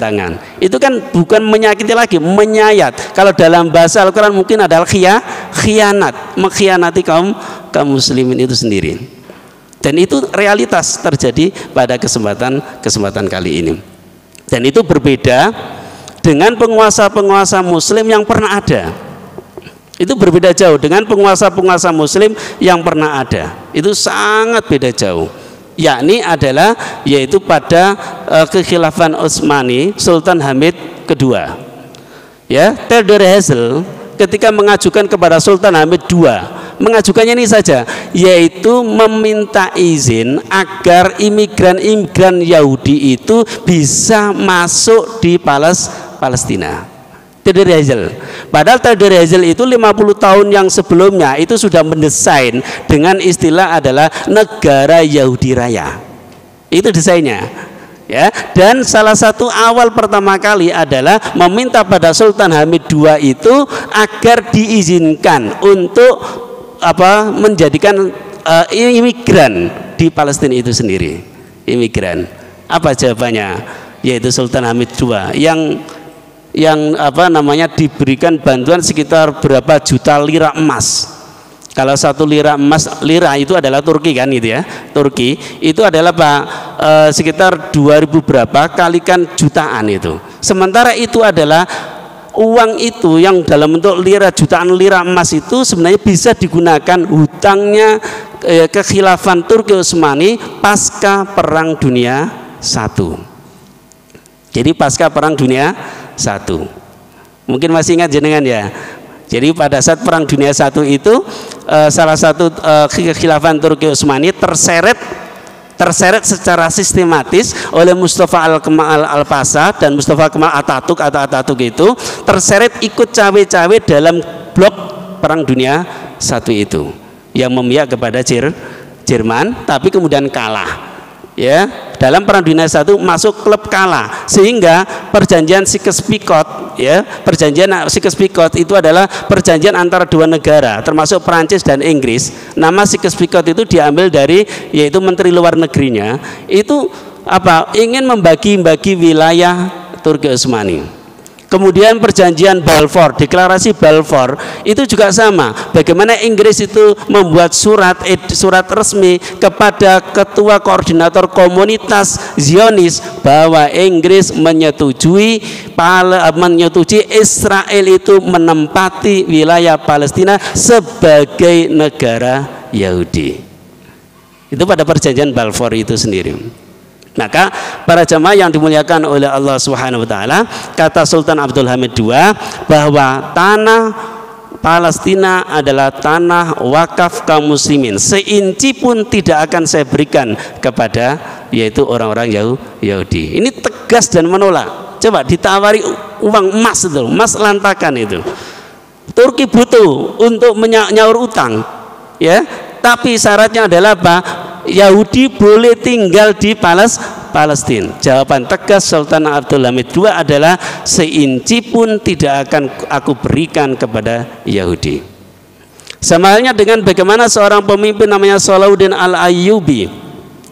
tangan. Itu kan bukan menyakiti lagi, menyayat. Kalau dalam bahasa Al-Quran mungkin adalah khianat, mengkhianati kaum muslimin itu sendiri. Dan itu realitas terjadi pada kesempatan kali ini. Dan itu berbeda dengan penguasa-penguasa muslim yang pernah ada. Itu berbeda jauh dengan penguasa-penguasa muslim yang pernah ada. Itu sangat beda jauh. Yakni adalah yaitu pada kekhilafan Utsmani Sultan Hamid II. Ya, Theodor Herzl ketika mengajukan kepada Sultan Hamid II, mengajukannya ini saja, yaitu meminta izin agar imigran Yahudi itu bisa masuk di Palestina. Theodor Herzl. Padahal Theodor Herzl itu 50 tahun yang sebelumnya itu sudah mendesain dengan istilah adalah negara Yahudi Raya. Itu desainnya. Ya, dan salah satu awal pertama kali adalah meminta pada Sultan Hamid II itu agar diizinkan untuk menjadikan imigran di Palestina itu sendiri. Imigran. Apa jawabannya? Yaitu Sultan Hamid II yang diberikan bantuan sekitar berapa juta lira emas. Kalau 1 lira emas, lira itu adalah Turki kan, itu ya, Turki itu adalah sekitar 2000 berapa kalikan jutaan itu. Sementara itu adalah uang itu yang dalam bentuk lira, jutaan lira emas itu sebenarnya bisa digunakan hutangnya kekhilafan Turki Utsmani pasca Perang Dunia I. Jadi pasca Perang Dunia I, mungkin masih ingat jenengan ya. Jadi pada saat Perang Dunia I itu salah satu kekhilafan Turki Utsmani terseret secara sistematis oleh Mustafa Al-Kemal Al-Pasha dan Mustafa Kemal Atatürk itu terseret ikut cawe-cawe dalam blok Perang Dunia I itu yang memihak kepada Jerman, tapi kemudian kalah. Ya, dalam Perang Dunia I masuk klub kalah, sehingga perjanjian Sykes-Picot, ya, perjanjian Sykes-Picot itu adalah perjanjian antara dua negara termasuk Perancis dan Inggris. Nama Sykes-Picot itu diambil dari yaitu menteri luar negerinya itu ingin membagi-bagi wilayah Turki Utsmani. Kemudian perjanjian Balfour, deklarasi Balfour itu juga sama. Bagaimana Inggris itu membuat surat resmi kepada ketua koordinator komunitas Zionis bahwa Inggris menyetujui Israel itu menempati wilayah Palestina sebagai negara Yahudi. Itu pada perjanjian Balfour itu sendiri. Maka para jamaah yang dimuliakan oleh Allah Subhanahu wa taala, kata Sultan Abdul Hamid II bahwa tanah Palestina adalah tanah wakaf kaum muslimin, seinci pun tidak akan saya berikan kepada yaitu orang-orang Yahudi. Ini tegas dan menolak. Coba ditawari uang emas itu, emas lantakan itu. Turki butuh untuk nyaur utang, ya. Tapi syaratnya adalah apa? Yahudi boleh tinggal di Palestina. Jawaban tegas Sultan Abdul Hamid II adalah seinci pun tidak akan aku berikan kepada Yahudi. Sama halnya dengan bagaimana seorang pemimpin namanya Salahuddin Al-Ayyubi,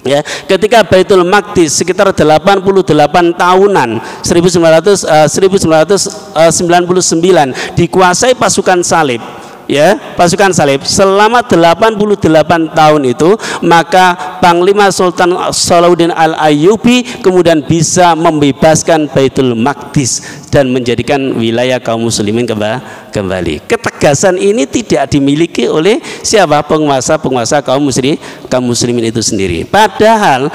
ya, ketika Baitul Maqdis sekitar 88 tahunan 1999 dikuasai pasukan salib, ya, pasukan salib selama 88 tahun itu, maka Panglima Sultan Salahuddin Al-Ayyubi kemudian bisa membebaskan Baitul Maqdis dan menjadikan wilayah kaum muslimin kembali. Ketegasan ini tidak dimiliki oleh siapa? Penguasa kaum muslimin itu sendiri. Padahal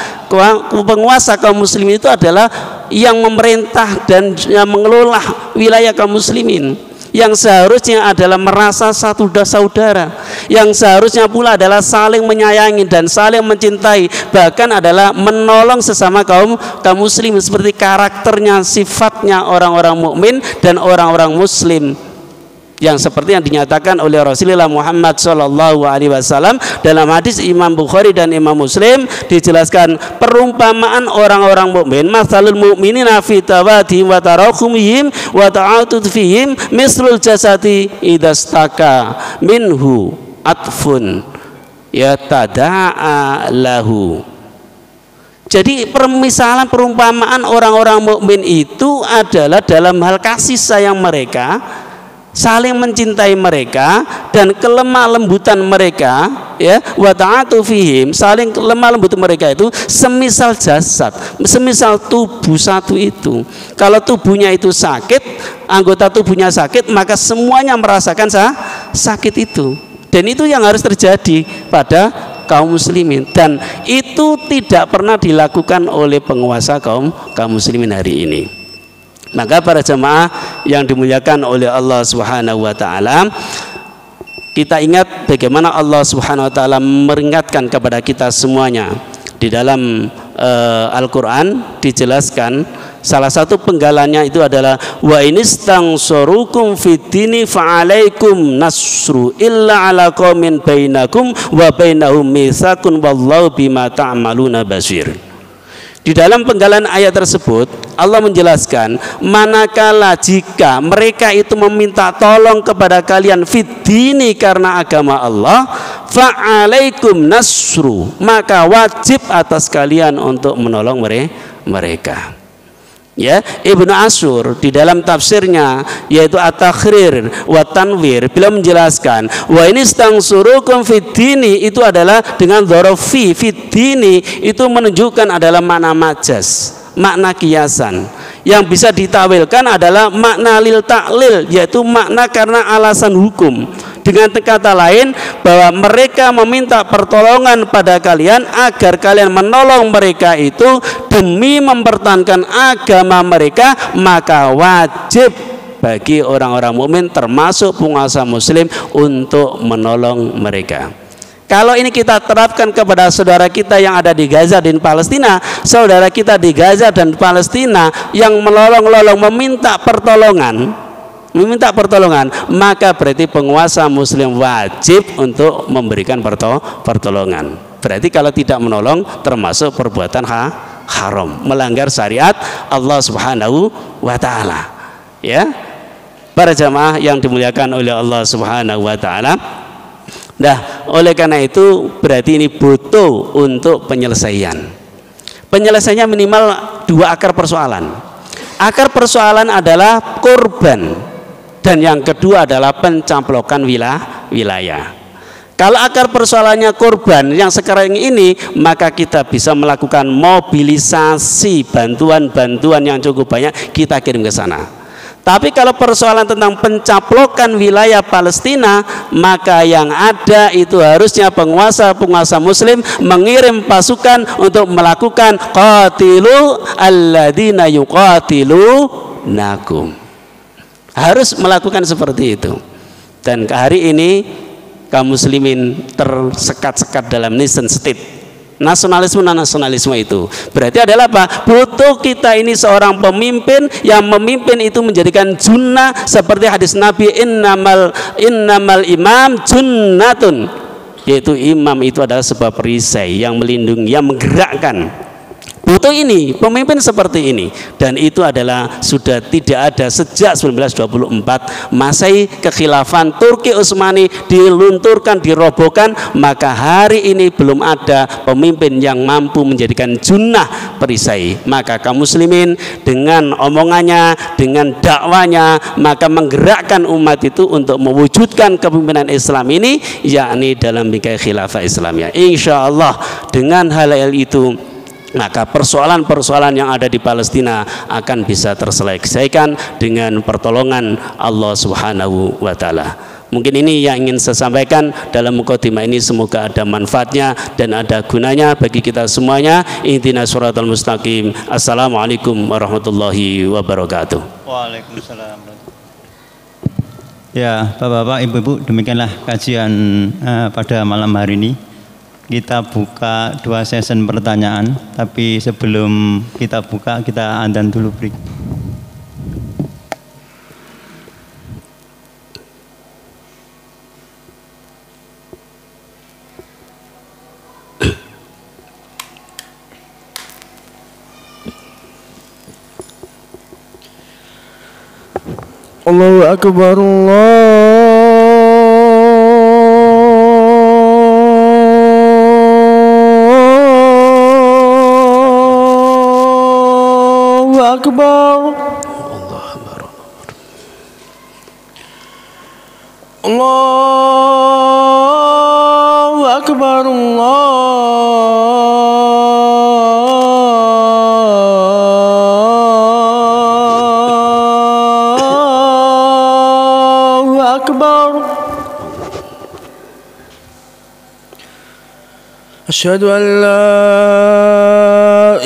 penguasa kaum muslimin itu adalah yang memerintah dan yang mengelola wilayah kaum muslimin, yang seharusnya adalah merasa satu saudara, yang seharusnya pula adalah saling menyayangi dan saling mencintai, bahkan adalah menolong sesama kaum muslim seperti karakternya, sifatnya orang-orang mukmin dan orang-orang muslim, yang seperti yang dinyatakan oleh Rasulullah Muhammad SAW dalam hadis Imam Bukhari dan Imam Muslim. Dijelaskan perumpamaan orang-orang mukmin, matsalul mu'minina fi tawadihim wa tarahumihim wa ta'atufihim mislul jasadi idastaka minhu atfun yatada'a lahu. Jadi permisalan perumpamaan orang-orang mukmin itu adalah dalam hal kasih sayang mereka, saling mencintai mereka, dan kelemah lembutan mereka, ya, wa ta'atu fihim, saling lemah lembut mereka itu semisal jasad, semisal tubuh satu itu. Kalau tubuhnya itu sakit, anggota tubuhnya sakit, maka semuanya merasakan sakit itu. Dan itu yang harus terjadi pada kaum muslimin, dan itu tidak pernah dilakukan oleh penguasa kaum muslimin hari ini. Maka para jemaah yang dimuliakan oleh Allah Subhanahu wa taala, kita ingat bagaimana Allah Subhanahu wa taala meringatkan kepada kita semuanya. Di dalam Al-Qur'an dijelaskan, salah satu penggalannya itu adalah wa inistangsurukum fid-dini fa'alaikum nasru illa ala qaumin bainakum wa bainahum mitsaqun wallahu bima ta'maluna basir. Di dalam penggalan ayat tersebut Allah menjelaskan, manakala jika mereka itu meminta tolong kepada kalian fid-dini karena agama Allah, fa'alaikum nasru, maka wajib atas kalian untuk menolong mereka. Ya, Ibnu Ashur di dalam tafsirnya yaitu At-Takhrir wa Tanwir, beliau menjelaskan wa inistangsurukum fid-dini itu adalah dengan dzaraf fid-dini, itu menunjukkan adalah makna majaz, makna kiasan. Yang bisa ditawilkan adalah makna lil ta'lil, yaitu makna karena alasan hukum. Dengan kata lain, bahwa mereka meminta pertolongan pada kalian agar kalian menolong mereka itu demi mempertahankan agama mereka, maka wajib bagi orang-orang mukmin termasuk penguasa muslim untuk menolong mereka. Kalau ini kita terapkan kepada saudara kita yang ada di Gaza dan Palestina, saudara kita di Gaza dan Palestina yang menolong-nolong meminta pertolongan, maka berarti penguasa muslim wajib untuk memberikan pertolongan. Berarti kalau tidak menolong termasuk perbuatan haram, melanggar syariat Allah Subhanahu wa taala. Ya. Para jamaah yang dimuliakan oleh Allah Subhanahu wa taala. Nah, oleh karena itu berarti ini butuh untuk penyelesaian. Penyelesaiannya minimal dua akar persoalan. Akar persoalan adalah korban, dan yang kedua adalah pencamplokan wilayah. Kalau akar persoalannya korban yang sekarang ini, maka kita bisa melakukan mobilisasi bantuan-bantuan yang cukup banyak kita kirim ke sana. Tapi kalau persoalan tentang pencaplokan wilayah Palestina, maka yang ada itu harusnya penguasa muslim mengirim pasukan untuk melakukan qatilu alladzina yuqatilunakum. Harus melakukan seperti itu. Dan hari ini kaum muslimin tersekat-sekat dalam nation state. Nasionalisme itu berarti adalah apa? Butuh kita ini seorang pemimpin yang memimpin itu menjadikan junnah, seperti hadis Nabi, innamal imam junnatun, yaitu imam itu adalah sebuah perisai yang melindungi, yang menggerakkan. Butuh ini pemimpin seperti ini, dan itu adalah sudah tidak ada sejak 1924 Masehi. Kekhilafan Turki Utsmani dilunturkan, dirobohkan, maka hari ini belum ada pemimpin yang mampu menjadikan junnah perisai. Maka kaum muslimin dengan omongannya, dengan dakwanya, maka menggerakkan umat itu untuk mewujudkan kepemimpinan Islam ini, yakni dalam bingkai khilafah Islamiyah. Insya Allah dengan hal itu maka persoalan-persoalan yang ada di Palestina akan bisa terselesaikan dengan pertolongan Allah Subhanahu wa Ta'ala. Mungkin ini yang ingin saya sampaikan dalam mukadimah ini, semoga ada manfaatnya dan ada gunanya bagi kita semuanya. Ihdinas shiratal mustaqim. Assalamualaikum warahmatullahi wabarakatuh. Waalaikumsalam. Ya, Bapak-bapak, Ibu-ibu, demikianlah kajian pada malam hari ini. Kita buka 2 session pertanyaan, tapi sebelum kita buka, kita adzan dulu break. Allahu Akbar, Akbar, Allahu Akbar, Allahu Akbar. Asyhadu an la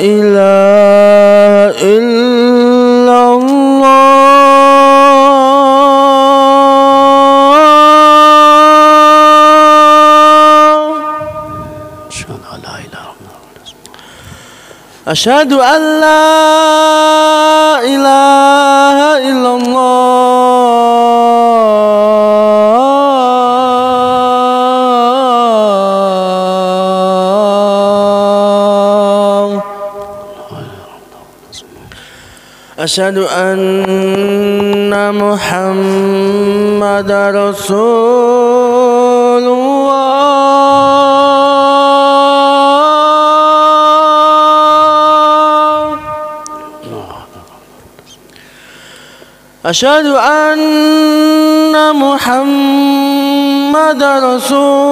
ilaha illallah, asyhadu an la ilaha illallah, asyhadu anna Muhammadar Rasulullah, asyhadu anna Muhammadar Rasulullah,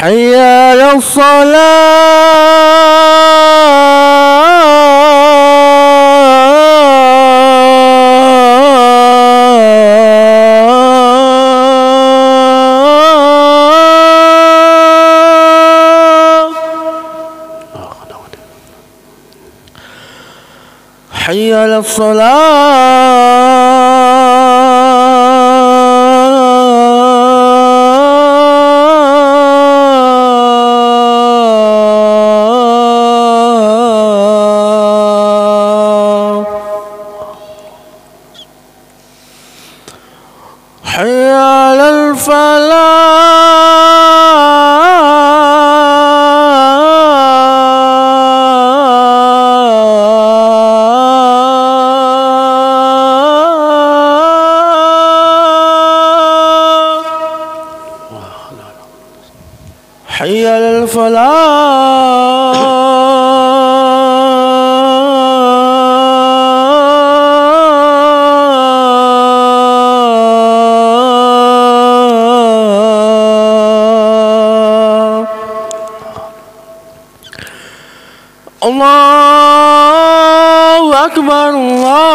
hayya 'alas salah, hayya 'alas salah, hayya 'alal falah, hayya 'alal falah. Allahu Akbar, Allah.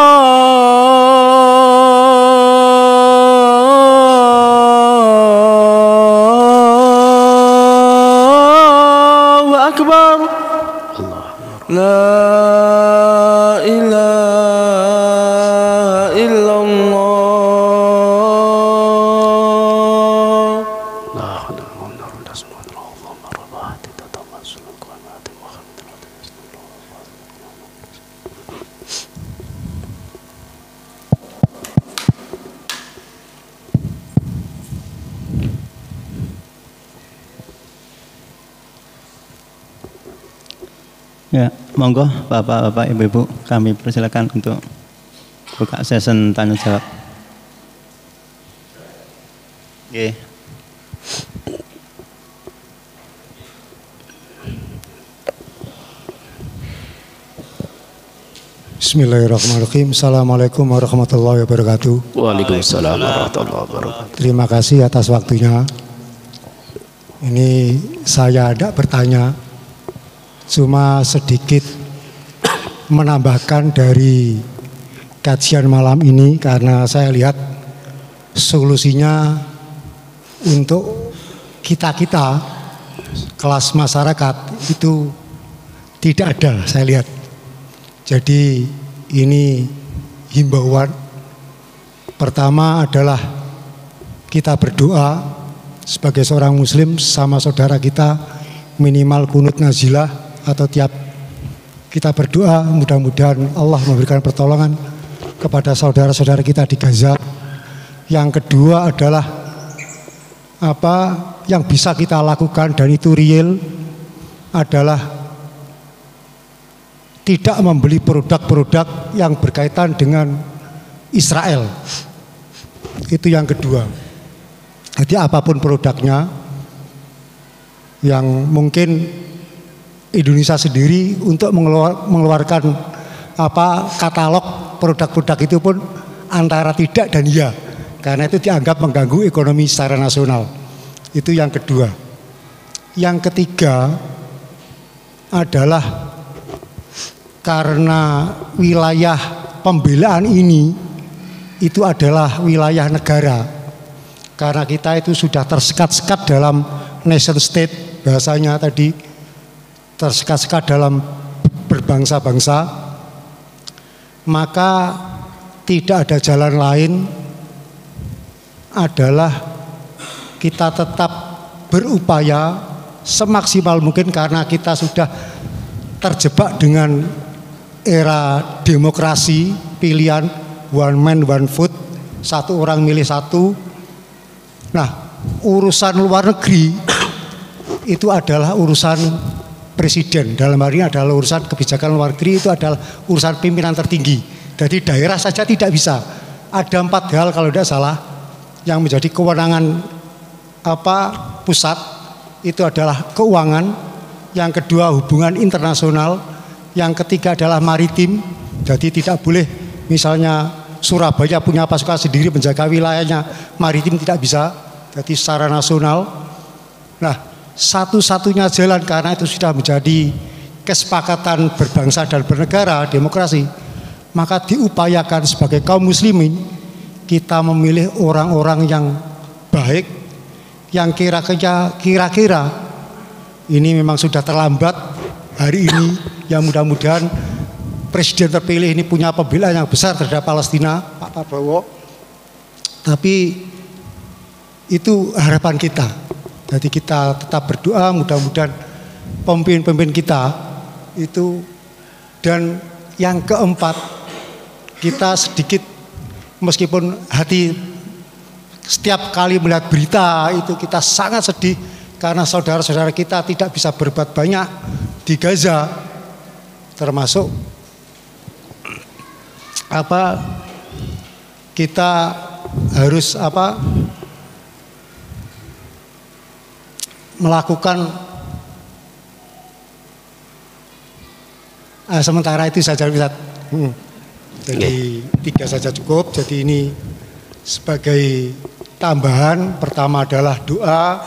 Ya, monggo Bapak-bapak, Ibu-ibu, kami persilakan untuk buka sesi tanya jawab. Oke. Bismillahirrahmanirrahim. Assalamualaikum warahmatullahi wabarakatuh. Waalaikumsalam warahmatullahi wabarakatuh. Terima kasih atas waktunya. Ini saya tidak bertanya, cuma sedikit menambahkan dari kajian malam ini karena saya lihat solusinya untuk kita-kita kelas masyarakat itu tidak ada, saya lihat. Jadi ini himbauan. Pertama adalah kita berdoa sebagai seorang muslim sama saudara kita, minimal kunut nazilah atau tiap kita berdoa mudah-mudahan Allah memberikan pertolongan kepada saudara-saudara kita di Gaza. Yang kedua adalah apa yang bisa kita lakukan dan itu real adalah tidak membeli produk-produk yang berkaitan dengan Israel. Itu yang kedua. Jadi apapun produknya yang mungkin Indonesia sendiri untuk mengeluarkan apa katalog produk-produk itu pun antara tidak dan iya, karena itu dianggap mengganggu ekonomi secara nasional. Itu yang kedua. Yang ketiga adalah karena wilayah pembelaan ini itu adalah wilayah negara. Karena kita itu sudah tersekat-sekat dalam nation state, bahasanya tadi tersekat-sekat dalam berbangsa-bangsa, maka tidak ada jalan lain adalah kita tetap berupaya semaksimal mungkin karena kita sudah terjebak dengan era demokrasi, pilihan one man one vote, satu orang milih satu. Nah, urusan luar negeri itu adalah urusan presiden. Dalam hal ini adalah urusan kebijakan luar negeri, itu adalah urusan pimpinan tertinggi. Jadi daerah saja tidak bisa. Ada 4 hal kalau tidak salah yang menjadi kewenangan pusat. Itu adalah keuangan, yang kedua hubungan internasional, yang ketiga adalah maritim. Jadi tidak boleh misalnya Surabaya punya pasukan sendiri menjaga wilayahnya, maritim tidak bisa, jadi secara nasional. Nah, satu-satunya jalan karena itu sudah menjadi kesepakatan berbangsa dan bernegara, demokrasi, maka diupayakan sebagai kaum muslimin kita memilih orang-orang yang baik, yang kira-kira ini memang sudah terlambat hari ini, yang mudah-mudahan presiden terpilih ini punya pembelaan yang besar terhadap Palestina, Pak Prabowo. Tapi itu harapan kita. Jadi kita tetap berdoa mudah-mudahan pemimpin-pemimpin kita itu. Dan yang keempat, kita sedikit meskipun hati setiap kali melihat berita itu kita sangat sedih karena saudara-saudara kita tidak bisa berbuat banyak di Gaza, termasuk kita harus melakukan sementara itu saja bisa. Jadi 3 saja cukup. Jadi ini sebagai tambahan, pertama adalah doa.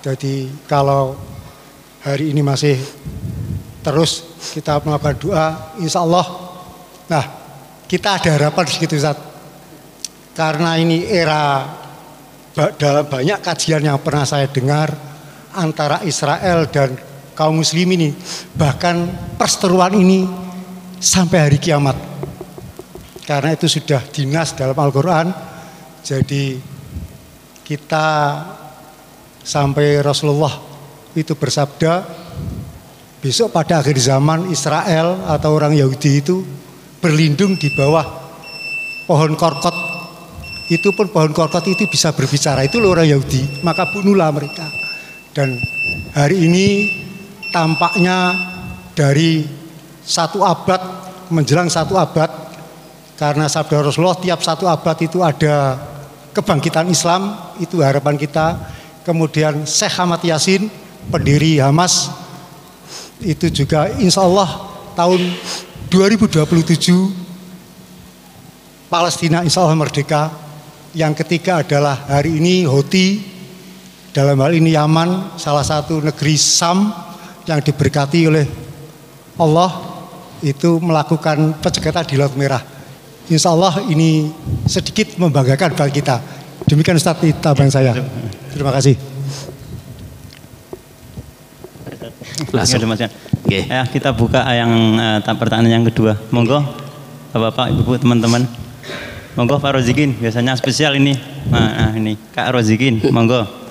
Jadi kalau hari ini masih terus kita melakukan doa, insya Allah. Nah, kita ada harapan segitu Ustaz. Karena ini era, dalam banyak kajian yang pernah saya dengar antara Israel dan kaum muslim ini, bahkan perseteruan ini sampai hari kiamat. Karena itu sudah dinas dalam Al-Quran. Jadi kita sampai Rasulullah itu bersabda, besok pada akhir zaman Israel atau orang Yahudi itu berlindung di bawah pohon korkot. Itu pun pohon korkot itu bisa berbicara, itu orang Yahudi, maka bunuhlah mereka. Dan hari ini tampaknya dari 1 abad menjelang 1 abad, karena sabda Rasulullah tiap 1 abad itu ada kebangkitan Islam, itu harapan kita. Kemudian Syekh Ahmad Yasin, pendiri Hamas, itu juga insya Allah tahun 2027 Palestina insya Allah merdeka. Yang ketiga adalah hari ini Houthi, dalam hal ini Yaman, salah satu negeri Sam yang diberkati oleh Allah, itu melakukan pencegahan di Laut Merah. Insya Allah ini sedikit membanggakan bagi kita. Demikian Ustaz tambahan saya. Terima kasih. Langsung. Okay. Ya, kita buka yang pertanyaan yang kedua. Monggo Bapak, Ibu, teman-teman. Monggo Pak Rozikin, biasanya spesial ini. Nah, ini Kak Rozikin, monggo.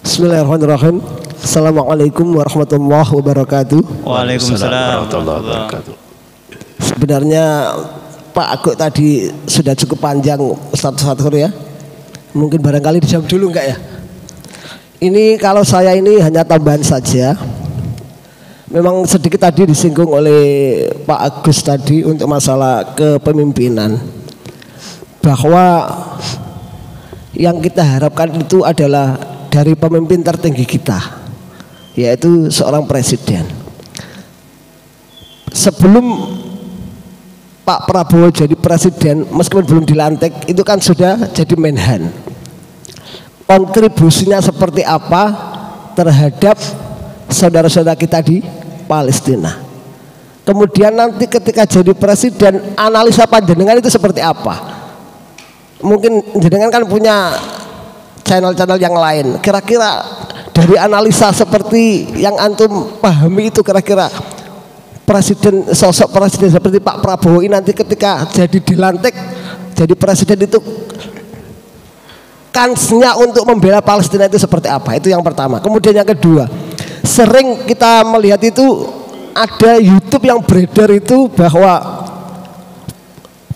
Bismillahirrahmanirrahim. Assalamualaikum warahmatullahi wabarakatuh. Waalaikumsalam warahmatullahi wabarakatuh. Sebenarnya Pak Aguk tadi sudah cukup panjang Ustadz Fathur ya. Mungkin barangkali dijawab dulu enggak ya? Ini kalau saya ini hanya tambahan saja. Memang sedikit tadi disinggung oleh Pak Agus tadi untuk masalah kepemimpinan, bahwa yang kita harapkan itu adalah dari pemimpin tertinggi kita, yaitu seorang presiden. Sebelum Pak Prabowo jadi presiden, meskipun belum dilantik, itu kan sudah jadi menhan. Kontribusinya seperti apa terhadap saudara-saudara kita di Palestina. Kemudian nanti ketika jadi presiden, analisa panjenengan itu seperti apa? Mungkin jenengan kan punya channel-channel yang lain. Kira-kira dari analisa seperti yang antum pahami itu, kira-kira presiden, sosok presiden seperti Pak Prabowo ini nanti ketika jadi dilantik jadi presiden itu kansnya untuk membela Palestina itu seperti apa? Itu yang pertama. Kemudian yang kedua, sering kita melihat itu ada YouTube yang beredar itu bahwa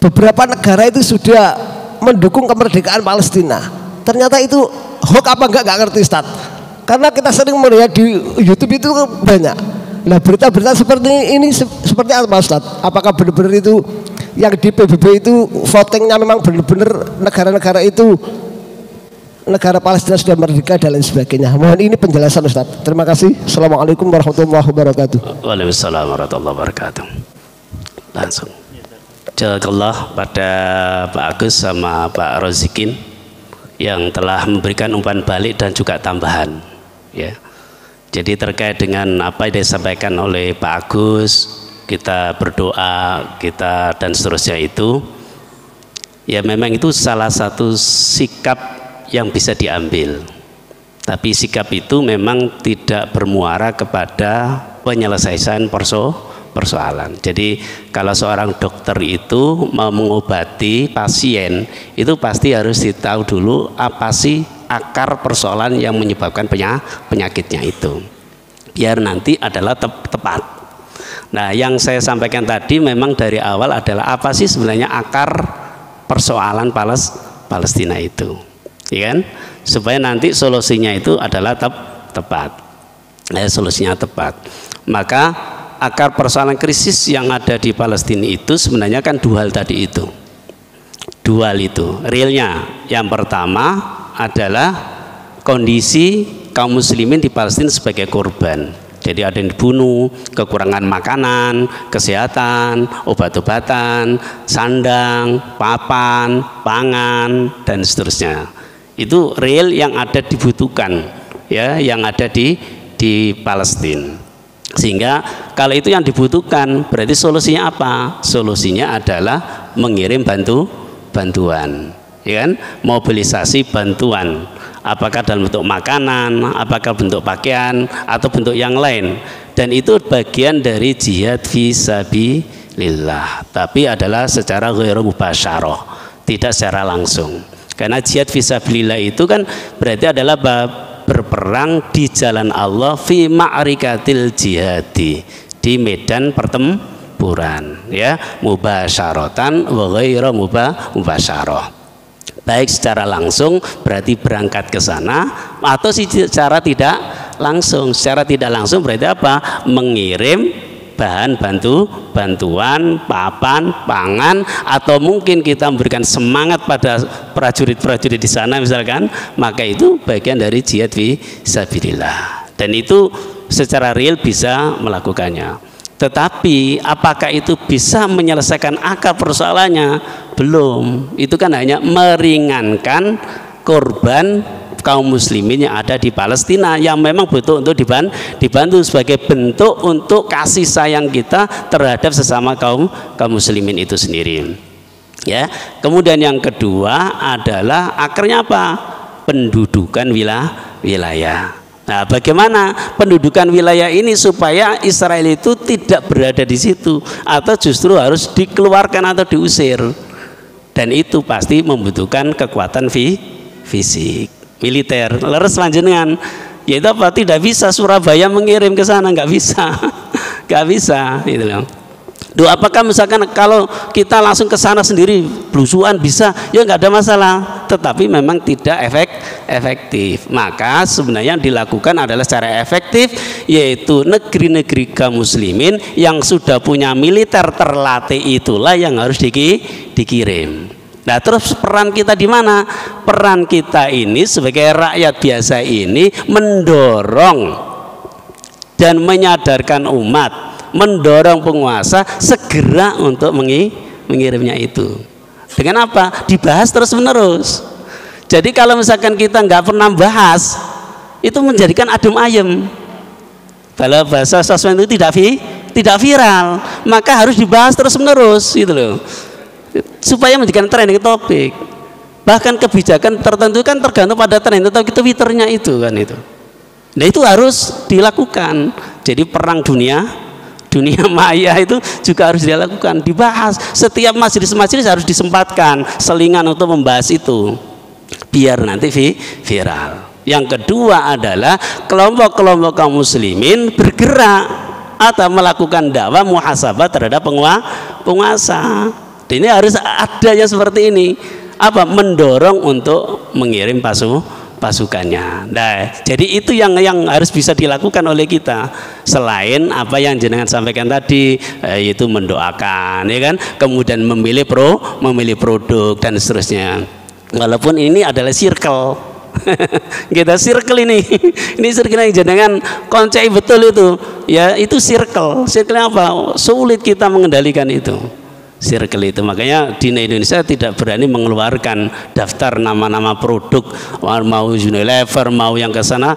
beberapa negara itu sudah mendukung kemerdekaan Palestina. Ternyata itu hoax apa enggak ngerti Ustaz. Karena kita sering melihat di YouTube itu banyak. Nah, berita-berita seperti ini seperti apa Ustaz? Apakah benar-benar itu yang di PBB itu votingnya memang benar-benar negara-negara itu negara Palestina sudah merdeka dan lain sebagainya? Mohon ini penjelasan Ustaz. Terima kasih. Assalamualaikum warahmatullahi wabarakatuh. Waalaikumsalam warahmatullahi wabarakatuh. Langsung. Jazakallah pada Pak Agus sama Pak Rozikin yang telah memberikan umpan balik dan juga tambahan, ya. Jadi terkait dengan apa yang disampaikan oleh Pak Agus, kita berdoa, kita dan seterusnya itu, ya memang itu salah satu sikap yang bisa diambil. Tapi sikap itu memang tidak bermuara kepada penyelesaian persoalan. Jadi kalau seorang dokter itu mau mengobati pasien, itu pasti harus ditahu dulu apa sih akar persoalan yang menyebabkan penyakitnya itu, biar nanti adalah tepat. Nah, yang saya sampaikan tadi memang dari awal adalah apa sih sebenarnya akar persoalan Palestina itu, ya kan? Supaya nanti solusinya itu adalah tepat. Solusinya tepat. Maka akar persoalan krisis yang ada di Palestina itu sebenarnya kan dual tadi itu. Dual itu realnya. Yang pertama adalah kondisi kaum muslimin di Palestina sebagai korban. Jadi ada yang dibunuh, kekurangan makanan, kesehatan, obat-obatan, sandang, papan, pangan, dan seterusnya. Itu real yang ada dibutuhkan, ya, yang ada di Palestina. Sehingga kalau itu yang dibutuhkan, berarti solusinya apa? Solusinya adalah mengirim bantuan, ya kan? Mobilisasi bantuan, apakah dalam bentuk makanan, apakah bentuk pakaian, atau bentuk yang lain. Dan itu bagian dari jihad fisabilillah, tapi adalah secara ghairu mubasyarah, tidak secara langsung. Karena jihad fisabilillah itu kan berarti adalah berperang di jalan Allah fi ma'rikatil jihadi, di medan kuburan, ya, mubasyaratan wa ghairu mubasyarah. Baik secara langsung berarti berangkat ke sana, atau secara tidak langsung. Secara tidak langsung berarti apa? Mengirim bahan bantuan, papan, pangan, atau mungkin kita memberikan semangat pada prajurit-prajurit di sana misalkan, maka itu bagian dari jihad fi sabilillah. Dan itu secara real bisa melakukannya. Tetapi apakah itu bisa menyelesaikan akar persoalannya? Belum. Itu kan hanya meringankan korban kaum muslimin yang ada di Palestina yang memang butuh untuk dibantu sebagai bentuk untuk kasih sayang kita terhadap sesama kaum muslimin itu sendiri. Ya. Kemudian yang kedua adalah akarnya apa? Pendudukan wilayah. Nah, bagaimana pendudukan wilayah ini supaya Israel itu tidak berada di situ atau justru harus dikeluarkan atau diusir? Dan itu pasti membutuhkan kekuatan fisik, militer. Leres panjenengan, yaitu apa? Tidak bisa Surabaya mengirim ke sana, nggak bisa, nggak bisa, gitu loh. Duh, apakah misalkan kalau kita langsung ke sana sendiri belusuan bisa? Ya nggak ada masalah. Tetapi memang tidak efektif. Maka sebenarnya yang dilakukan adalah secara efektif, yaitu negeri-negeri kaum muslimin yang sudah punya militer terlatih itulah yang harus dikirim. Nah, terus peran kita di mana? Peran kita ini sebagai rakyat biasa ini mendorong dan menyadarkan umat, mendorong penguasa segera untuk mengirimnya itu. Dengan apa? Dibahas terus menerus. Jadi kalau misalkan kita nggak pernah bahas, itu menjadikan adem ayem. Kalau bahasa sosmed itu tidak viral, maka harus dibahas terus menerus, gitu loh. Supaya menjadikan trending topik. Bahkan kebijakan tertentu kan tergantung pada trending topik Twitternya itu kan itu. Nah, itu harus dilakukan. Jadi perang dunia maya itu juga harus dilakukan, dibahas. Setiap majelis-majelis harus disempatkan selingan untuk membahas itu, biar nanti viral. Yang kedua adalah kelompok-kelompok kaum muslimin bergerak atau melakukan dakwah muhasabah terhadap penguasa. Ini harus adanya seperti ini. Apa? Mendorong untuk mengirim pasukannya. Nah, jadi itu yang harus bisa dilakukan oleh kita. Selain apa yang jenengan sampaikan tadi, yaitu mendoakan, ya kan, kemudian memilih produk dan seterusnya. Walaupun ini adalah circle, kita circle ini circle yang jenengan koncai betul itu, ya itu circle apa? Sulit kita mengendalikan itu. Circle itu, makanya di Indonesia tidak berani mengeluarkan daftar nama-nama produk, mau Unilever, mau yang ke sana,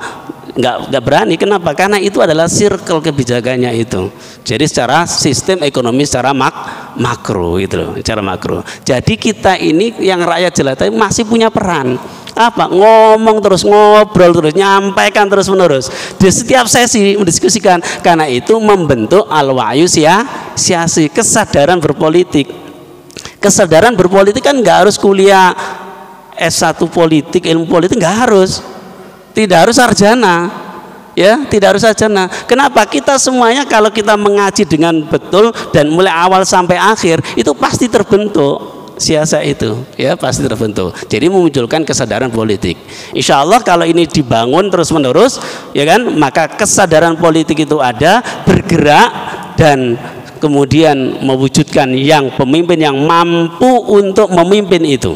nggak berani. Kenapa? Karena itu adalah circle kebijakannya itu. Jadi secara sistem ekonomi secara makro itu loh, secara makro. Jadi kita ini yang rakyat jelata masih punya peran. Apa? Ngomong terus, ngobrol terus, nyampaikan terus menerus di setiap sesi mendiskusikan. Karena itu membentuk al-wa'yu siyasi, kesadaran berpolitik. Kesadaran berpolitik kan nggak harus kuliah S1 politik, ilmu politik, nggak harus, tidak harus sarjana, ya, tidak harus sarjana. Kenapa? Kita semuanya kalau kita mengaji dengan betul dan mulai awal sampai akhir itu pasti terbentuk. Siasa itu, ya, pasti terbentuk. Jadi memunculkan kesadaran politik. Insya Allah kalau ini dibangun terus menerus, ya kan, maka kesadaran politik itu ada, bergerak dan kemudian mewujudkan yang pemimpin yang mampu untuk memimpin itu.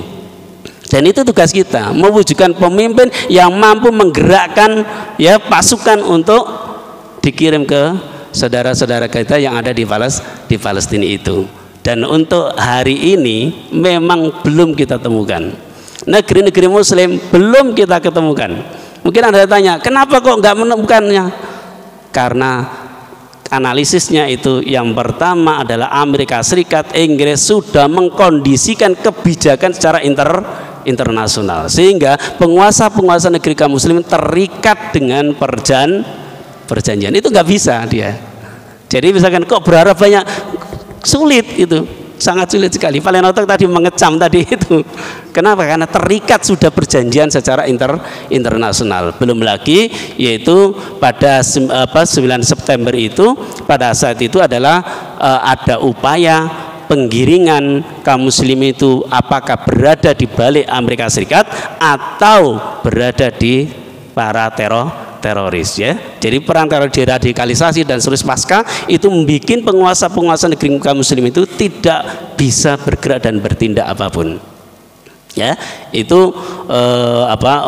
Dan itu tugas kita, mewujudkan pemimpin yang mampu menggerakkan, ya, pasukan untuk dikirim ke saudara-saudara kita yang ada di Palestina itu. Dan untuk hari ini memang belum kita temukan. Negeri-negeri muslim belum kita ketemukan. Mungkin Anda tanya, kenapa kok nggak menemukannya? Karena analisisnya itu yang pertama adalah Amerika Serikat, Inggris sudah mengkondisikan kebijakan secara internasional, sehingga penguasa-penguasa negeri kaum muslimin terikat dengan perjanjian. Itu nggak bisa dia. Jadi misalkan kok berharap banyak, sulit itu. sangat sulit sekali. Palenotok tadi mengecam tadi itu. Kenapa? Karena terikat sudah perjanjian secara internasional. Belum lagi yaitu pada 9 September itu, pada saat itu adalah ada upaya penggiringan kaum muslim itu apakah berada di balik Amerika Serikat atau berada di para teroris ya. Jadi perang teror, deradikalisasi dan seterusnya pasca itu membuat penguasa negeri kaum muslim itu tidak bisa bergerak dan bertindak apapun. Ya, itu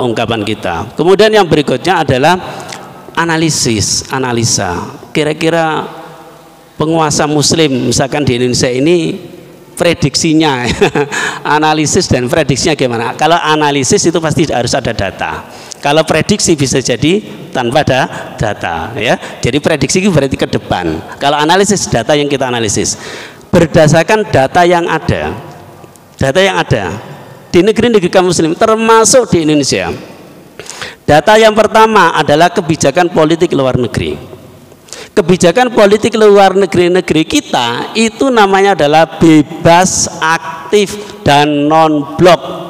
ungkapan kita. Kemudian yang berikutnya adalah analisa. Kira-kira penguasa muslim misalkan di Indonesia ini prediksinya analisis dan prediksinya gimana? Kalau analisis itu pasti harus ada data. Kalau prediksi bisa jadi tanpa ada data ya. Jadi prediksi itu berarti ke depan. Kalau analisis, data yang kita analisis berdasarkan data yang ada. Data yang ada di negeri-negeri kaum muslim termasuk di Indonesia. Data yang pertama adalah kebijakan politik luar negeri. Kebijakan politik luar negeri kita itu namanya adalah bebas, aktif, dan non-blok.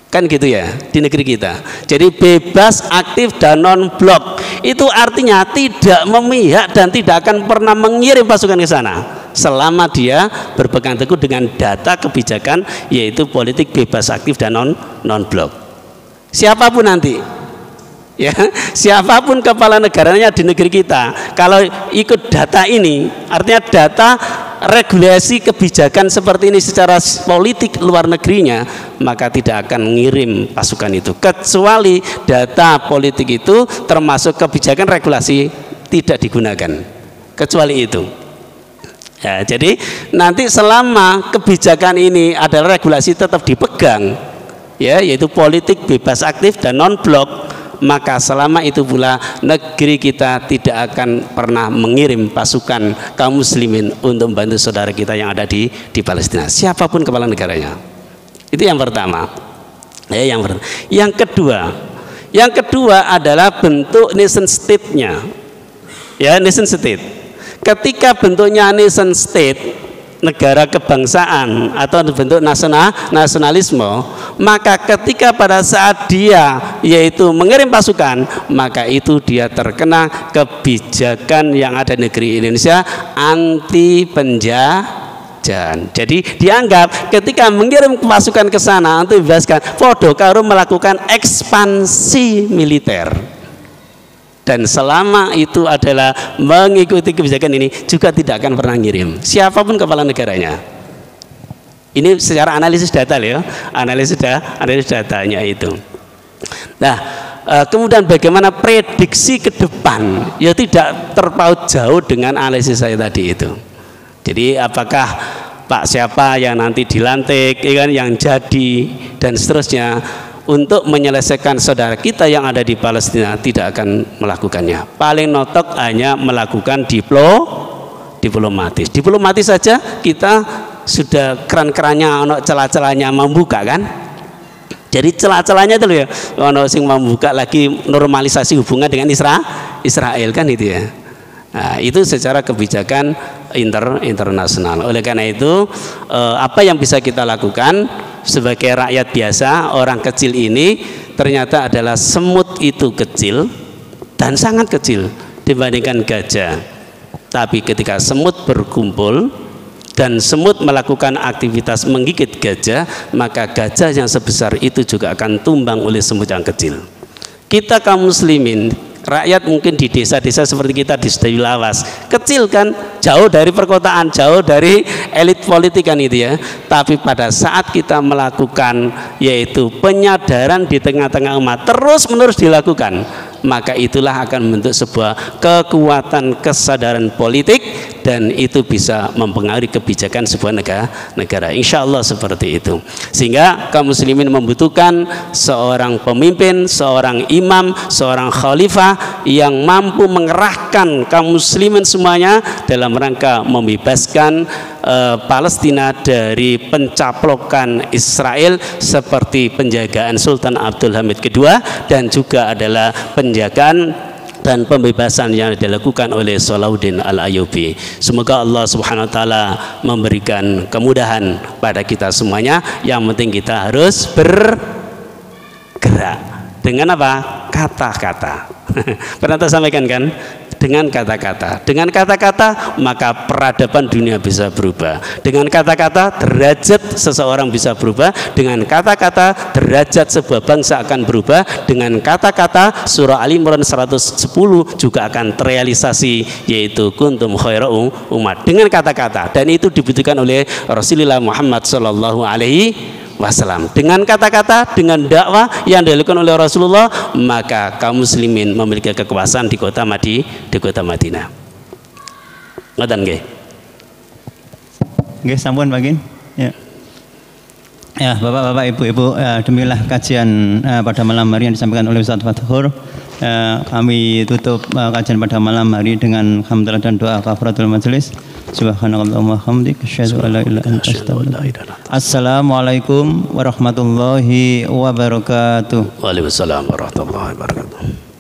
Kan gitu ya di negeri kita. Jadi bebas, aktif, dan non-blok itu artinya tidak memihak dan tidak akan pernah mengirim pasukan ke sana selama dia berpegang teguh dengan data kebijakan yaitu politik bebas, aktif, dan non-blok. Siapapun nanti ya, siapapun kepala negaranya di negeri kita kalau ikut data ini, artinya data regulasi kebijakan seperti ini secara politik luar negerinya, maka tidak akan mengirim pasukan itu kecuali data politik itu termasuk kebijakan regulasi tidak digunakan, kecuali itu ya. Jadi nanti selama kebijakan ini adalah regulasi tetap dipegang ya, yaitu politik bebas, aktif, dan non-blok, maka selama itu pula negeri kita tidak akan pernah mengirim pasukan kaum muslimin untuk membantu saudara kita yang ada di Palestina, siapapun kepala negaranya. Itu yang pertama ya. Yang kedua adalah bentuk nation state-nya ya, nation state. Ketika bentuknya nation state, negara kebangsaan atau bentuk nasionalisme, maka ketika pada saat dia yaitu mengirim pasukan, maka itu dia terkena kebijakan yang ada di negeri Indonesia anti penjajahan. Jadi dianggap ketika mengirim pasukan ke sana untuk membebaskan, podo karo melakukan ekspansi militer. Dan selama itu adalah mengikuti kebijakan ini juga tidak akan pernah ngirim siapapun kepala negaranya. Ini secara analisis data ya, analisis datanya itu. Nah, kemudian bagaimana prediksi ke depan? Ya tidak terpaut jauh dengan analisis saya tadi itu. Jadi apakah Pak siapa yang nanti dilantik, ya kan, yang jadi dan seterusnya, untuk menyelesaikan saudara kita yang ada di Palestina tidak akan melakukannya. Paling notok hanya melakukan diplomatis. Diplomatis saja kita sudah keran-kerannya, celah-celahnya membuka kan. Jadi celah-celahnya itu loh ya, ono sing membuka lagi normalisasi hubungan dengan Israel kan itu ya. Nah, itu secara kebijakan internasional. Oleh karena itu apa yang bisa kita lakukan sebagai rakyat biasa, orang kecil ini ternyata adalah semut itu kecil dan sangat kecil dibandingkan gajah. Tapi ketika semut berkumpul dan semut melakukan aktivitas menggigit gajah, maka gajah yang sebesar itu juga akan tumbang oleh semut yang kecil. Kita kaum muslimin, rakyat mungkin di desa-desa seperti kita di Lawas, kecil kan, jauh dari perkotaan, jauh dari elit politik kan itu ya. Tapi pada saat kita melakukan yaitu penyadaran di tengah-tengah umat terus-menerus dilakukan, maka itulah akan membentuk sebuah kekuatan kesadaran politik dan itu bisa mempengaruhi kebijakan sebuah negara. Insya Allah seperti itu. Sehingga kaum muslimin membutuhkan seorang pemimpin, seorang imam, seorang khalifah yang mampu mengerahkan kaum muslimin semuanya dalam rangka membebaskan Palestina dari pencaplokan Israel seperti penjagaan Sultan Abdul Hamid II dan juga adalah penjagaan dan pembebasan yang dilakukan oleh Salahuddin Al-Ayyubi. Semoga Allah Subhanahu wa taala memberikan kemudahan pada kita semuanya. Yang penting kita harus bergerak dengan apa? Kata-kata. Pernah saya sampaikan kan? Dengan kata-kata. Dengan kata-kata maka peradaban dunia bisa berubah. Dengan kata-kata derajat seseorang bisa berubah. Dengan kata-kata derajat sebuah bangsa akan berubah. Dengan kata-kata surah Ali Imran 110 juga akan terrealisasi, yaitu kuntum khaira umat. Dengan kata-kata, dan itu dibutuhkan oleh Rasulullah Muhammad sallallahu alaihi wasallam. Dengan kata-kata, dengan dakwah yang dilakukan oleh Rasulullah, maka kaum muslimin memiliki kekuasaan di kota Madinah. Ngoten nggih. Nggih, sampun Pak Gin. Ya. Ya, Bapak-bapak, Ibu-ibu, demikianlah kajian pada malam hari yang disampaikan oleh Ustaz Fathur. Kami tutup kajian pada malam hari dengan hamdalah dan doa kafaratul majelis. Subhanallahumma hamdik asyhadu an la ilaha illa anta astaghfiruka. Assalamualaikum warahmatullahi wabarakatuh. Waalaikumsalam warahmatullahi wabarakatuh.